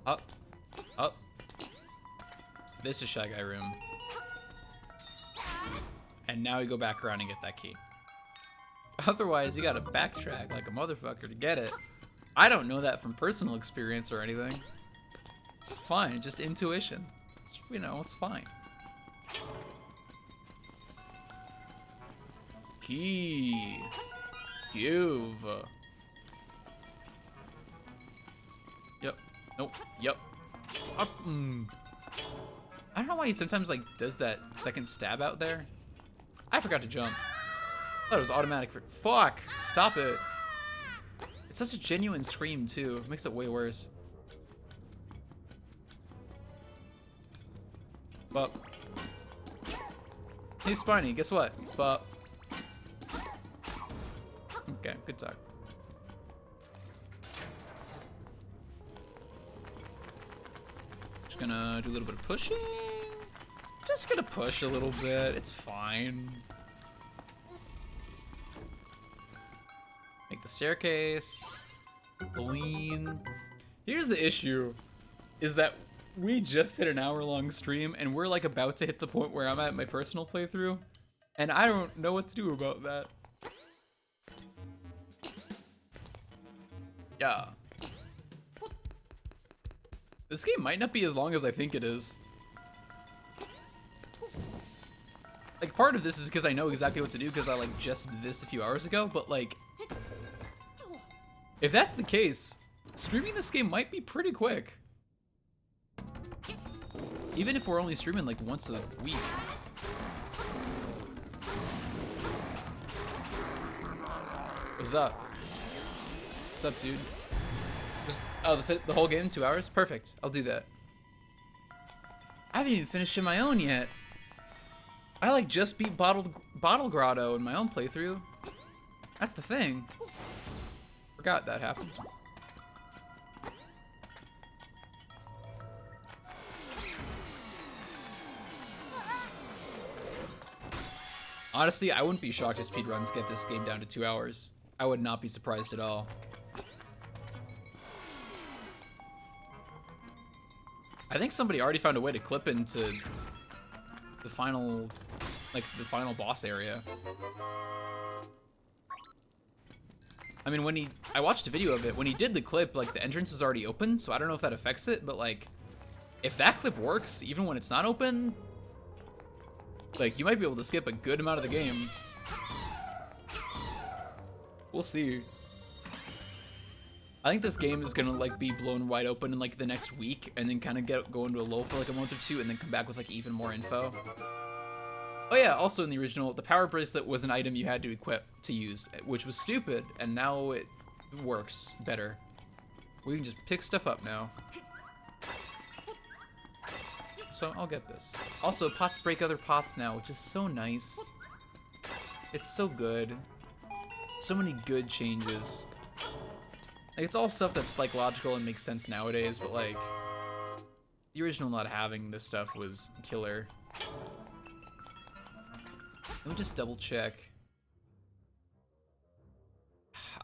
Up. Up. This is Shy Guy room. And now we go back around and get that key. Otherwise, you gotta backtrack like a motherfucker to get it. I don't know that from personal experience or anything. It's fine, just intuition. You know, it's fine. Key. Give. Nope. Yep. Up. I don't know why he sometimes like does that second stab out there. I forgot to jump. I thought it was automatic for. Fuck! Stop it. It's such a genuine scream too. It makes it way worse. But. Hey Spiny, guess what? But. Okay, good talk. Just gonna do a little bit of pushing. Just gonna push a little bit. It's fine. Make the staircase. Lean. Here's the issue, is that we just hit an hour-long stream and we're like about to hit the point where I'm at my personal playthrough, and I don't know what to do about that. Yeah. This game might not be as long as I think it is. Like, part of this is because I know exactly what to do because I like just did this a few hours ago, but like, if that's the case, streaming this game might be pretty quick. Even if we're only streaming like once a week. What's up? What's up, dude? Just, oh, the whole game, 2 hours? Perfect. I'll do that. I haven't even finished my own yet. I like just beat Bottle Grotto in my own playthrough. That's the thing. Forgot that happened. Honestly, I wouldn't be shocked if speedruns get this game down to 2 hours. I would not be surprised at all. I think somebody already found a way to clip into the final, like the final boss area. I mean, I watched a video of it, when he did the clip, like the entrance is already open, so I don't know if that affects it, but like, if that clip works, even when it's not open, like, you might be able to skip a good amount of the game. We'll see. I think this game is gonna like be blown wide open in like the next week, and then kind of go into a lull for like a month or two, and then come back with like even more info. Oh yeah, also in the original, the power bracelet was an item you had to equip to use, which was stupid, and now it works better. We can just pick stuff up now. So I'll get this. Also, pots break other pots now, which is so nice. It's so good. So many good changes. Like, it's all stuff that's like logical and makes sense nowadays, but like, the original not having this stuff was killer. Let me just double check.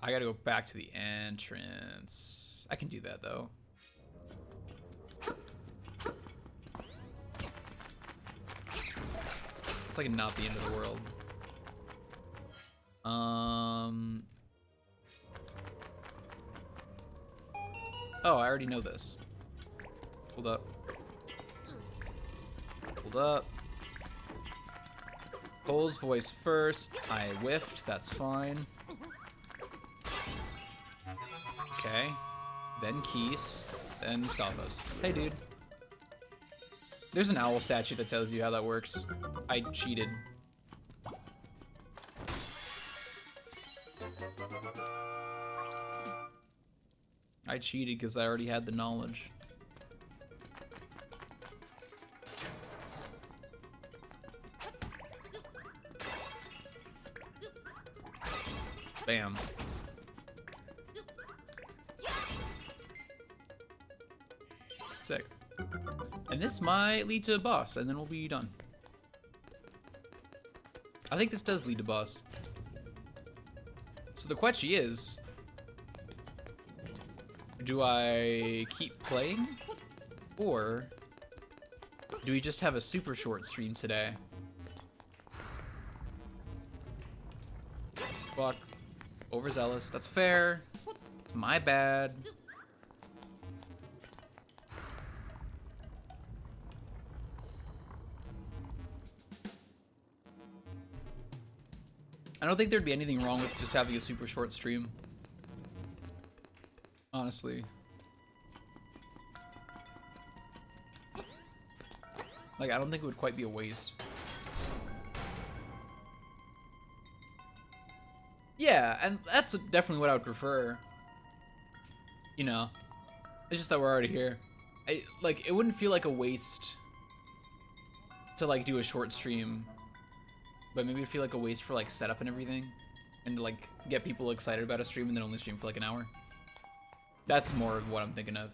I gotta go back to the entrance. I can do that though. It's like not the end of the world. Oh, I already know this. Hold up. Hold up. Cole's voice first. I whiffed, that's fine. Okay. Then Keese. Then Stalfos. Hey, dude. There's an owl statue that tells you how that works. I cheated. I cheated because I already had the knowledge. Bam. Sick. And this might lead to a boss, and then we'll be done. I think this does lead to boss. So the question is, do I keep playing, or do we just have a super short stream today? Fuck. Overzealous. That's fair. It's my bad. I don't think there'd be anything wrong with just having a super short stream. Honestly. Like, I don't think it would quite be a waste. Yeah, and that's definitely what I would prefer. You know, it's just that we're already here. Like, it wouldn't feel like a waste to, like, do a short stream, but maybe it'd feel like a waste for, like, setup and everything, and to, like, get people excited about a stream and then only stream for, like, an hour. That's more of what I'm thinking of.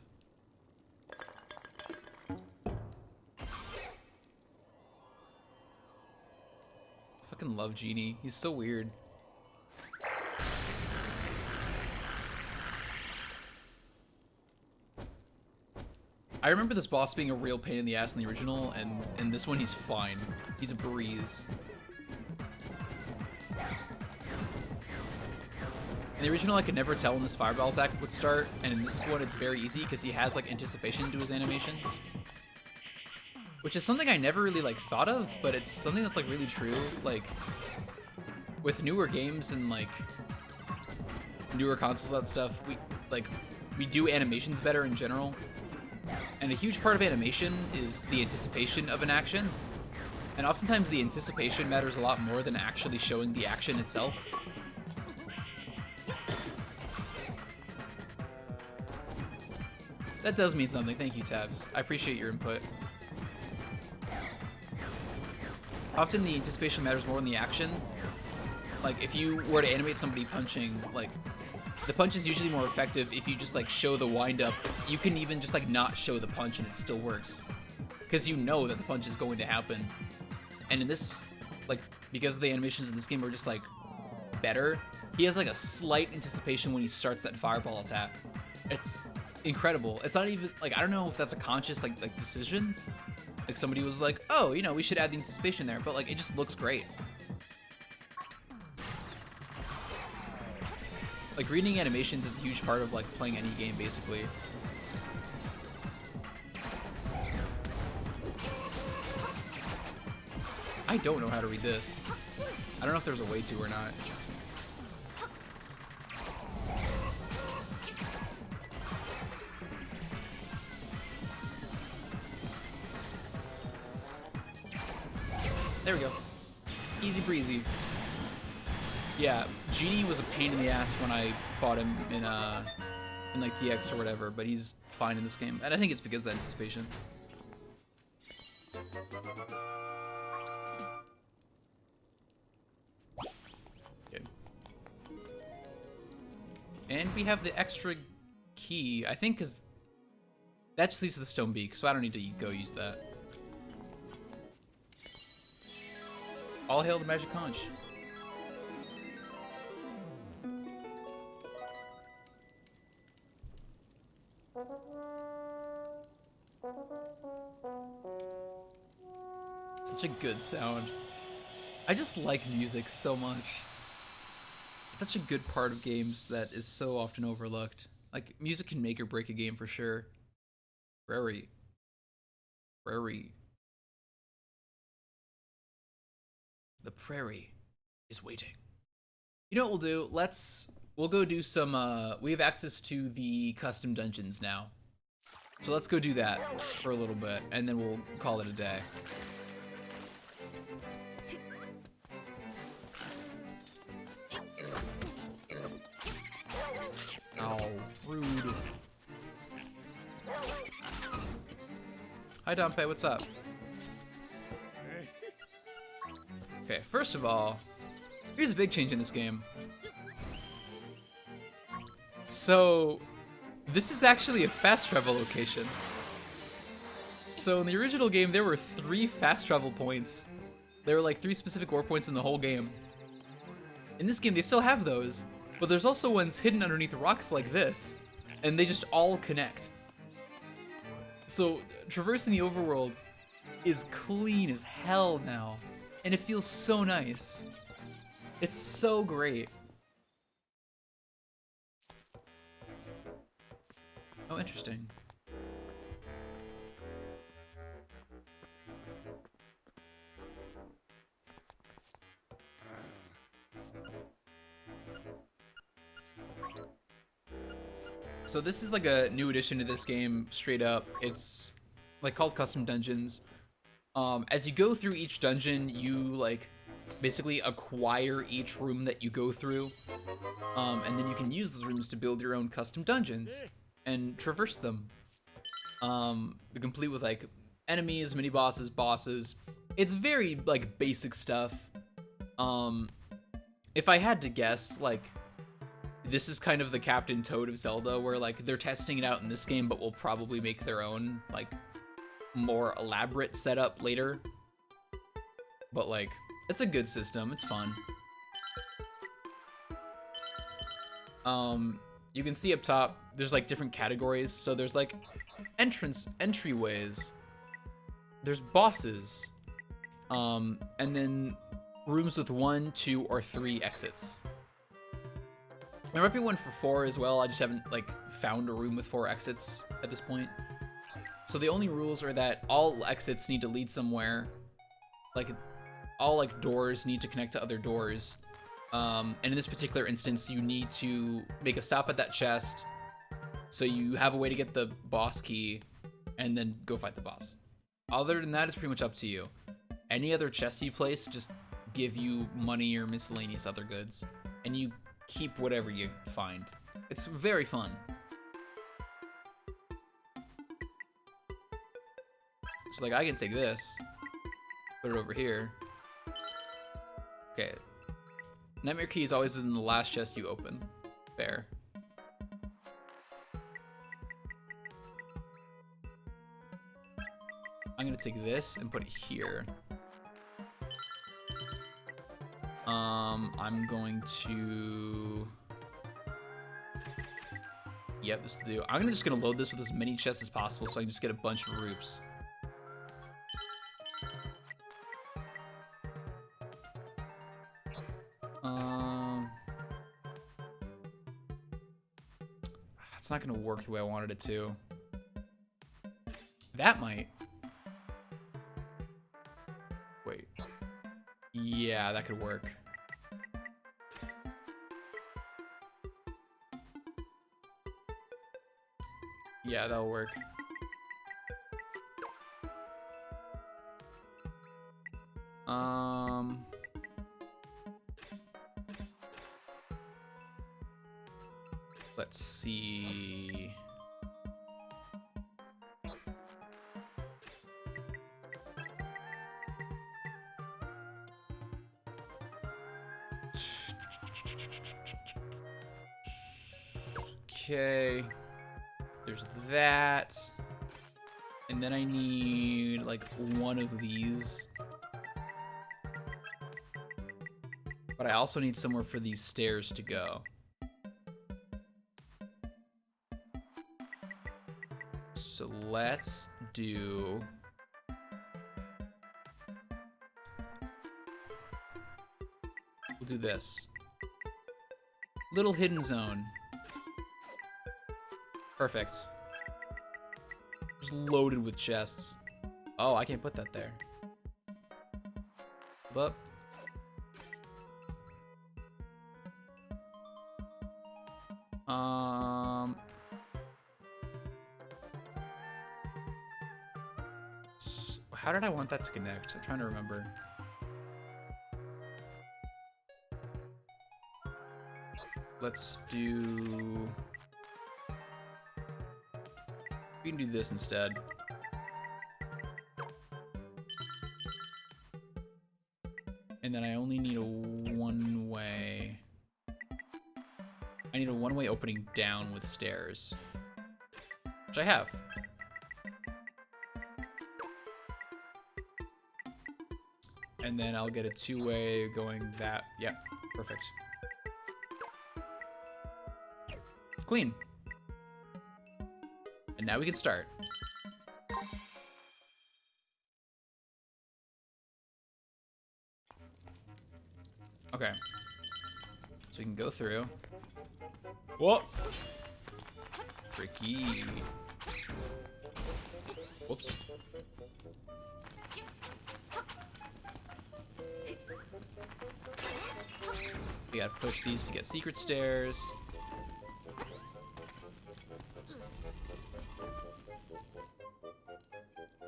Fucking love Genie. He's so weird. I remember this boss being a real pain in the ass in the original, and in this one he's fine. He's a breeze. In the original, I could never tell when this fireball attack would start, and in this one it's very easy because he has like anticipation to his animations. Which is something I never really like thought of, but it's something that's like really true. Like, with newer games and like newer consoles and that stuff, we do animations better in general. And a huge part of animation is the anticipation of an action. And oftentimes the anticipation matters a lot more than actually showing the action itself. That does mean something. Thank you, Tabs. I appreciate your input. Often the anticipation matters more than the action. Like, if you were to animate somebody punching, like, the punch is usually more effective if you just like show the wind up. You can even just like not show the punch and it still works, because you know that the punch is going to happen. And in this, like, because the animations in this game are just like better, he has like a slight anticipation when he starts that fireball attack. It's incredible. It's not even like, I don't know if that's a conscious like decision. Like, somebody was like, oh, you know, we should add the anticipation there, but like it just looks great. Like, reading animations is a huge part of, like, playing any game, basically. I don't know how to read this. I don't know if there's a way to or not. There we go. Easy breezy. Yeah, Genie was a pain in the ass when I fought him in like DX or whatever, but he's fine in this game. And I think it's because of the anticipation. Okay. And we have the extra key, I think, because that just leads to the Stone Beak, so I don't need to go use that. All hail the Magic Conch. Such a good sound. I just like music so much. It's such a good part of games that is so often overlooked. Like, music can make or break a game for sure. Prairie. The prairie is waiting. You know what we'll do? We'll go do some, we have access to the custom dungeons now. So let's go do that for a little bit, and then we'll call it a day. Oh, rude. Hi, Dompe, what's up? Okay, first of all, here's a big change in this game. So, this is actually a fast travel location. So in the original game, there were 3 fast travel points. There were like 3 specific war points in the whole game. In this game, they still have those, but there's also ones hidden underneath rocks like this, and they just all connect. So traversing the overworld is clean as hell now, and it feels so nice. It's so great. Oh, interesting. So this is like a new addition to this game, straight up. It's like called Custom Dungeons. As you go through each dungeon, you like basically acquire each room that you go through, and then you can use those rooms to build your own custom dungeons and traverse them. Complete with like enemies, mini bosses, bosses. It's very like basic stuff. If I had to guess, like this is kind of the Captain Toad of Zelda, where like they're testing it out in this game, but will probably make their own like more elaborate setup later. But like, it's a good system. It's fun. You can see up top, there's like different categories. So there's like entryways. There's bosses. And then rooms with 1, 2, or 3 exits. There might be one for 4 as well. I just haven't like found a room with 4 exits at this point. So the only rules are that all exits need to lead somewhere. Like all like doors need to connect to other doors. And in this particular instance, you need to make a stop at that chest. So you have a way to get the boss key and then go fight the boss. Other than that, it's pretty much up to you. Any other chests you place just give you money or miscellaneous other goods. And you keep whatever you find. It's very fun. So like I can take this, put it over here. Okay. Nightmare key is always in the last chest you open. Fair. I'm gonna take this and put it here. I'm going to... Yep, this will do. I'm just gonna load this with as many chests as possible so I can just get a bunch of roops. It's not gonna work the way I wanted it to. That might. Wait. Yeah, that could work. Yeah, that'll work. Let's see. Okay. There's that. And then I need like one of these. But I also need somewhere for these stairs to go. So let's do... We'll do this. Little hidden zone. Perfect. Just loaded with chests. Oh, I can't put that there. But... How did I want that to connect? I'm trying to remember. Let's do... We can do this instead. And then I only need a one-way... I need a one-way opening down with stairs. Which I have. And then I'll get a two-way going that... Yep, perfect. Clean. And now we can start. Okay. So we can go through. Whoa! Tricky. Whoops. We gotta push these to get secret stairs.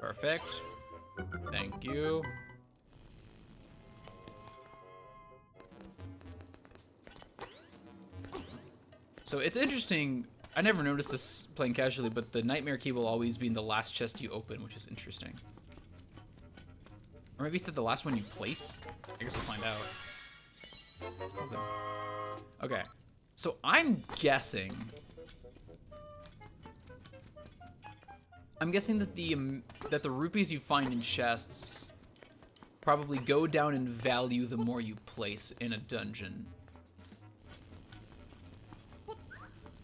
Perfect. Dang. Thank you. So it's interesting. I never noticed this playing casually, but the nightmare key will always be in the last chest you open, which is interesting. Or maybe it's the last one you place? I guess we'll find out. Okay. So I'm guessing that the rupees you find in chests probably go down in value the more you place in a dungeon.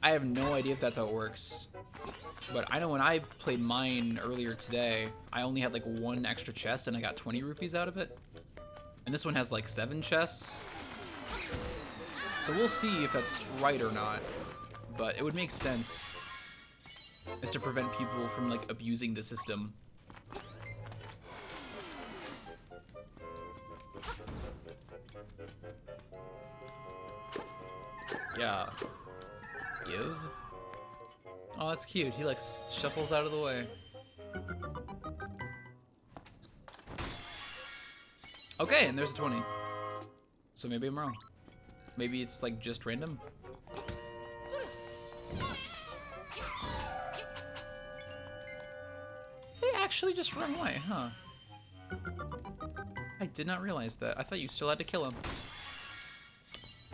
I have no idea if that's how it works, but I know when I played mine earlier today, I only had like 1 extra chest and I got 20 rupees out of it. And this one has like 7 chests. So we'll see if that's right or not, but it would make sense as to prevent people from like abusing the system. Yeah. Give? Oh, that's cute. He like shuffles out of the way. Okay, and there's a 20. So maybe I'm wrong. Maybe it's like just random. They actually just run away, huh? I did not realize that. I thought you still had to kill him.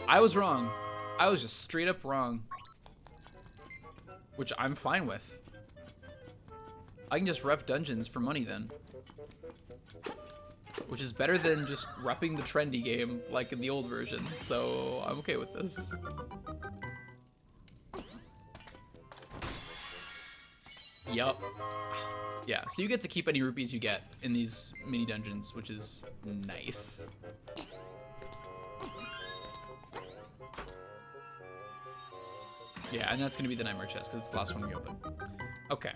I was wrong. I was just straight up wrong. Which I'm fine with. I can just rep dungeons for money then. Which is better than just repping the trendy game like in the old version, so I'm okay with this. Yup. Yeah, so you get to keep any rupees you get in these mini dungeons, which is nice. Yeah, and that's gonna be the nightmare chest because it's the last one we open. Okay.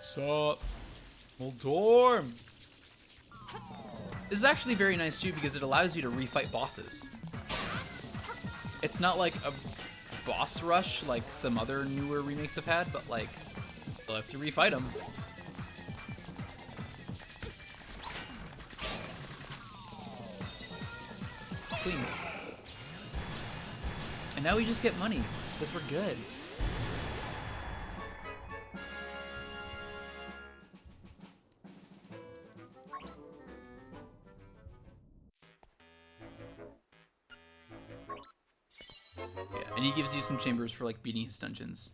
Sup? Moldorm! This is actually very nice too because it allows you to refight bosses. It's not like a boss rush like some other newer remakes have had, but like, it lets you refight them. Clean. And now we just get money because we're good. Yeah, and he gives you some chambers for like beating his dungeons.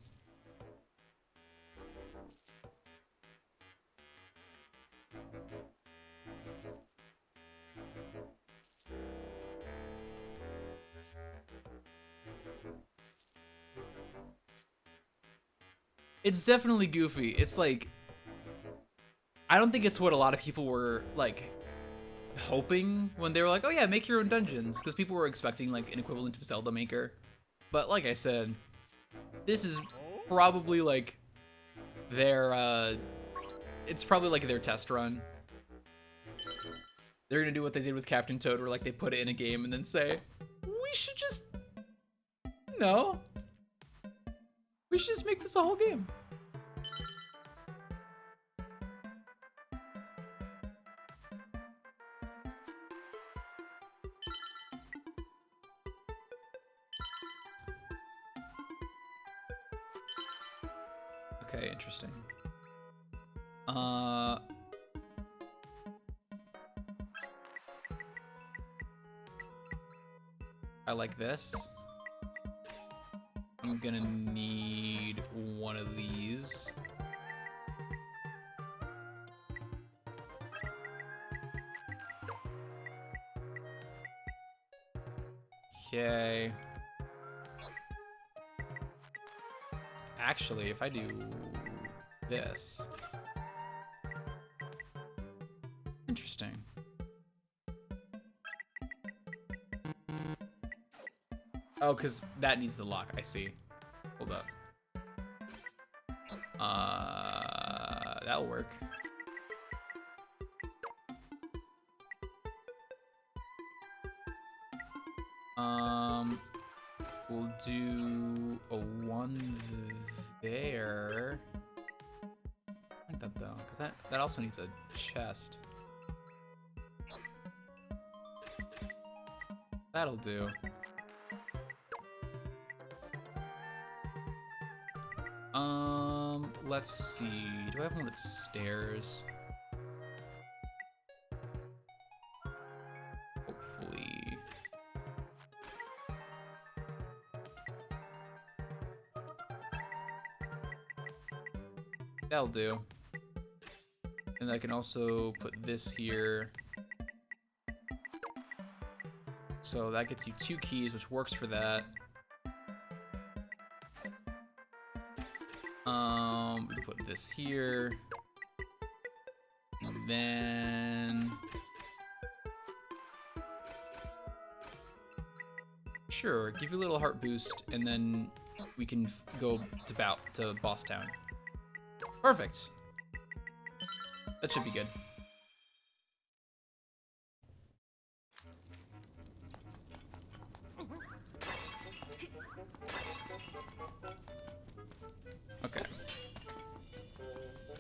It's definitely goofy. It's like, I don't think it's what a lot of people were like hoping when they were like, oh yeah, make your own dungeons, because people were expecting like an equivalent of Zelda Maker. But like I said, this is probably like their it's probably like their test run. They're gonna do what they did with Captain Toad, where like they put it in a game and then say, we should just we should just make this a whole game. Okay, interesting. I like this. I'm gonna need one of these. Okay. Actually, if I do this. Interesting. Oh, because that needs the lock. I see. Hold up. That'll work. do a 1 there. I like that though, because that also needs a chest. That'll do. Let's see. Do I have one with stairs? Hopefully. That'll do. And I can also put this here. So that gets you 2 keys, which works for that. We can put this here. And then... Sure, give you a little heart boost, and then we can go to Boss Town. Perfect. That should be good. Okay.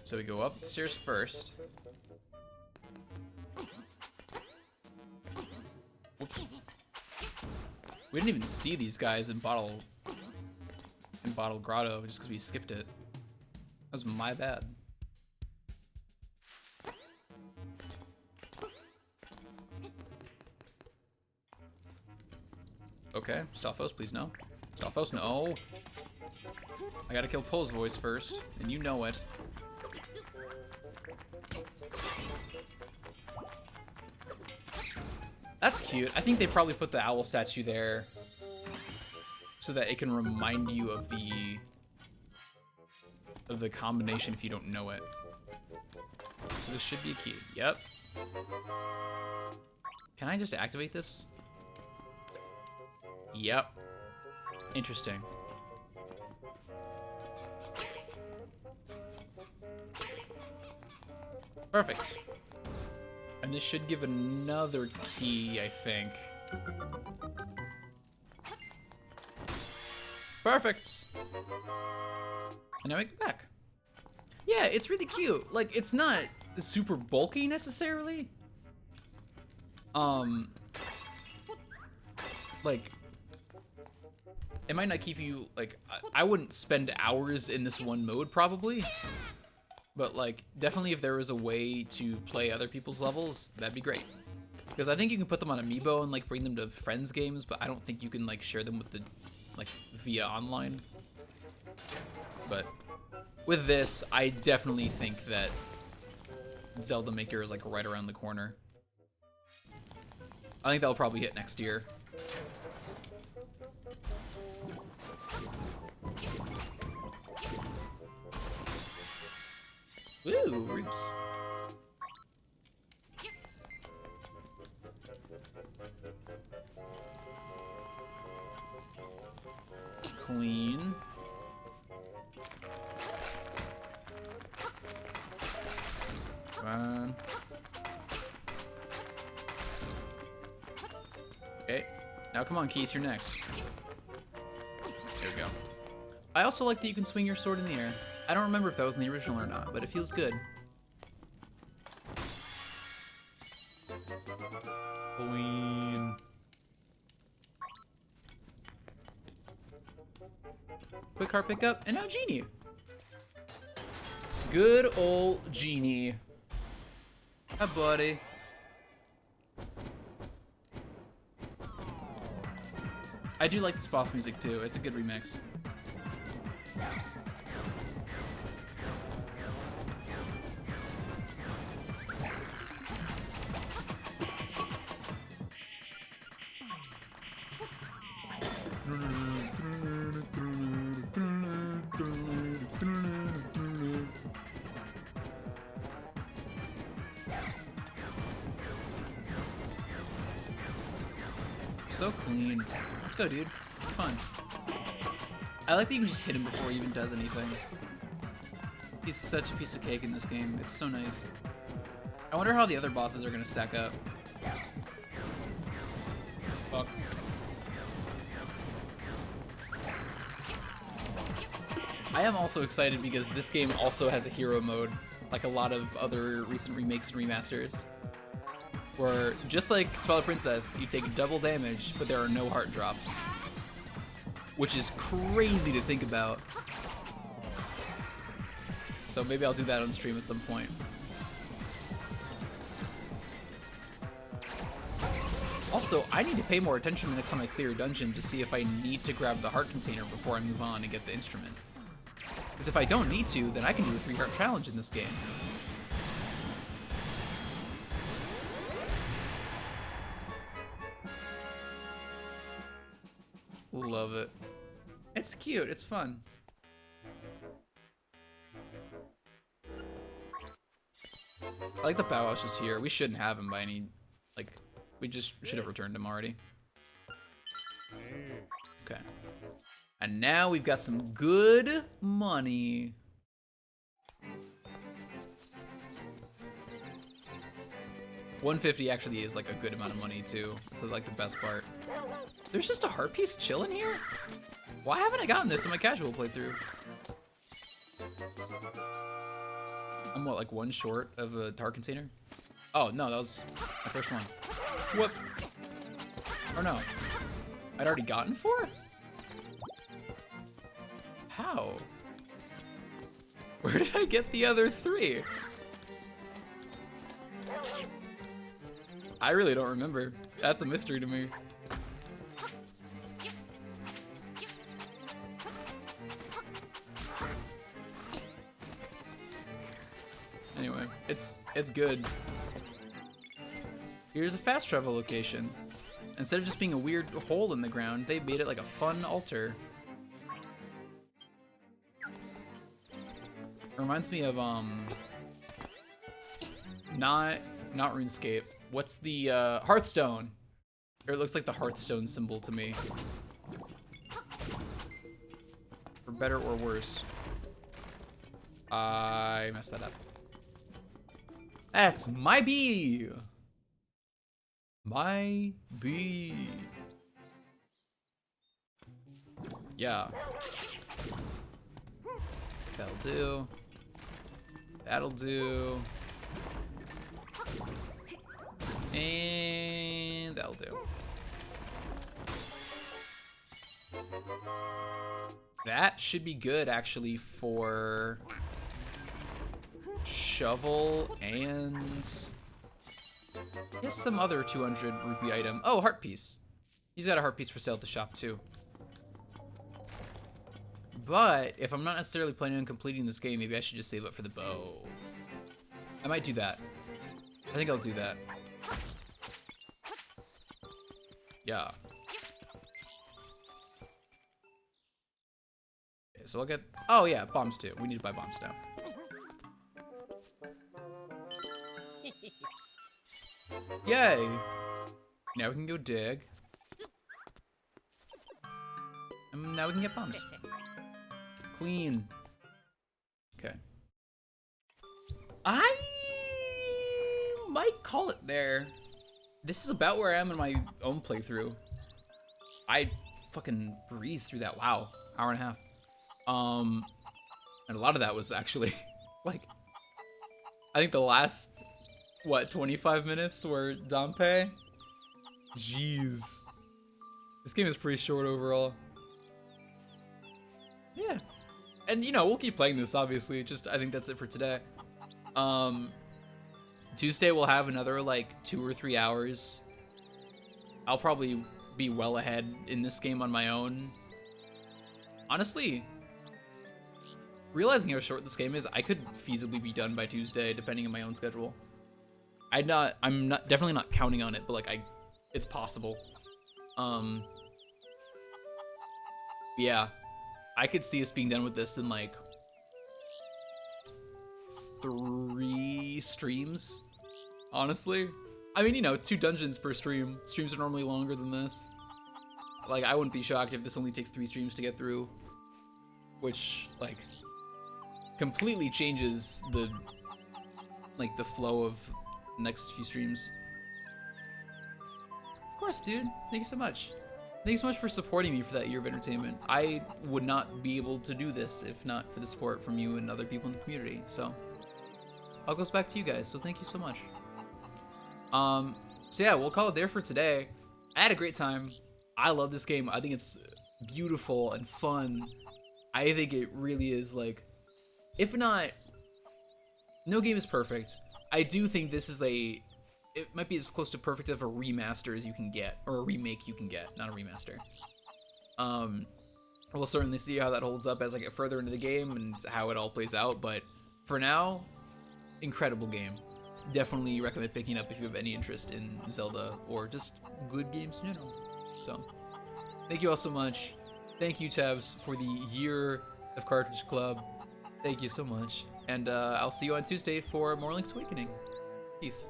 So we go up the stairs first. Whoops. We didn't even see these guys in Bottle Grotto just because we skipped it. That was my bad. Okay, Stalfos, please no. Stalfos, no. I gotta kill Pole's voice first, and you know it. That's cute. I think they probably put the owl statue there so that it can remind you of the combination if you don't know it. So this should be a key. Yep. Can I just activate this? Yep. Interesting. Perfect. And this should give another key, I think. Perfect. And now we go back. Yeah, it's really cute. Like, it's not super bulky necessarily. Like, it might not keep you, like, I wouldn't spend hours in this one mode probably. But, like, definitely if there was a way to play other people's levels, that'd be great. Because I think you can put them on Amiibo and, like, bring them to friends' games, but I don't think you can, like, share them with the, like, via online. But with this, I definitely think that Zelda Maker is, like, right around the corner. I think that'll probably hit next year. Ooh, Reeps. Clean. Fine. Okay. Now come on, Keys, you're next. There we go. I also like that you can swing your sword in the air. I don't remember if that was in the original or not, but it feels good. Queen. Quick heart pickup, and now Genie. Good old Genie. Hi, buddy. I do like this boss music too. It's a good remix. So clean. Let's go, dude. Fun. I like that you can just hit him before he even does anything. He's such a piece of cake in this game. It's so nice. I wonder how the other bosses are gonna stack up. Fuck. I am also excited because this game also has a hero mode, like a lot of other recent remakes and remasters, where just like Twilight Princess, you take double damage, but there are no heart drops, which is crazy to think about. So maybe I'll do that on stream at some point. Also, I need to pay more attention the next time I clear a dungeon to see if I need to grab the heart container before I move on and get the instrument. Because if I don't need to, then I can do a 3-heart challenge in this game. Love it. It's cute, it's fun. I like the Bauhaus just here. We shouldn't have him by any, like, we just should have returned him already. Okay. And now we've got some good money. $150 actually is like a good amount of money too. It's like the best part. There's just a heart piece chilling here? Why haven't I gotten this in my casual playthrough? I'm what, like one short of a heart container? Oh no, that was my first one. Whoop. Or no. I'd already gotten 4? How? Where did I get the other 3? I really don't remember. That's a mystery to me. Anyway, it's good. Here's a fast travel location. Instead of just being a weird hole in the ground, they made it like a fun altar. Reminds me of not RuneScape. What's the Hearthstone? Or it looks like the Hearthstone symbol to me. For better or worse. I messed that up. That's my bee. My bee. Yeah. That'll do. That'll do. And that'll do. That should be good actually for shovel and I guess some other 200 rupee item. Oh, heart piece. He's got a heart piece for sale at the shop too. But if I'm not necessarily planning on completing this game, maybe I should just save up for the bow. I might do that. I think I'll do that. Yeah. Okay, so I'll get, oh yeah, bombs too. We need to buy bombs now. Yay! Now we can go dig. And now we can get bombs. Clean. Okay. I might call it there. This is about where I am in my own playthrough. I fucking breezed through that. Wow. Hour and a half. And a lot of that was actually like, I think the last, what, 25 minutes were Dampé? Jeez. This game is pretty short overall. Yeah. And you know, we'll keep playing this obviously, just I think that's it for today. Tuesday we'll have another like 2 or 3 hours. I'll probably be well ahead in this game on my own. Honestly, realizing how short this game is, I could feasibly be done by Tuesday depending on my own schedule. I'm not definitely not counting on it, but like it's possible. Yeah. I could see us being done with this in like 3 streams, honestly. I mean, you know, 2 dungeons per stream. Streams are normally longer than this. Like, I wouldn't be shocked if this only takes 3 streams to get through, which like completely changes the flow of the next few streams. Of course, dude. Thank you so much. Thanks so much for supporting me for that year of entertainment. I would not be able to do this if not for the support from you and other people in the community. So all goes back to you guys. So thank you so much. So yeah, we'll call it there for today. I had a great time. I love this game. I think it's beautiful and fun. I think it really is, like, if not, no game is perfect. I do think this is it might be as close to perfect of a remaster as you can get, or a remake you can get, not a remaster. We'll certainly see how that holds up as I get further into the game and how it all plays out, but for now, incredible game. Definitely recommend picking up if you have any interest in Zelda or just good games in general. So, thank you all so much. Thank you, Tevs, for the year of Cartridge Club. Thank you so much. And I'll see you on Tuesday for more Link's Awakening. Peace.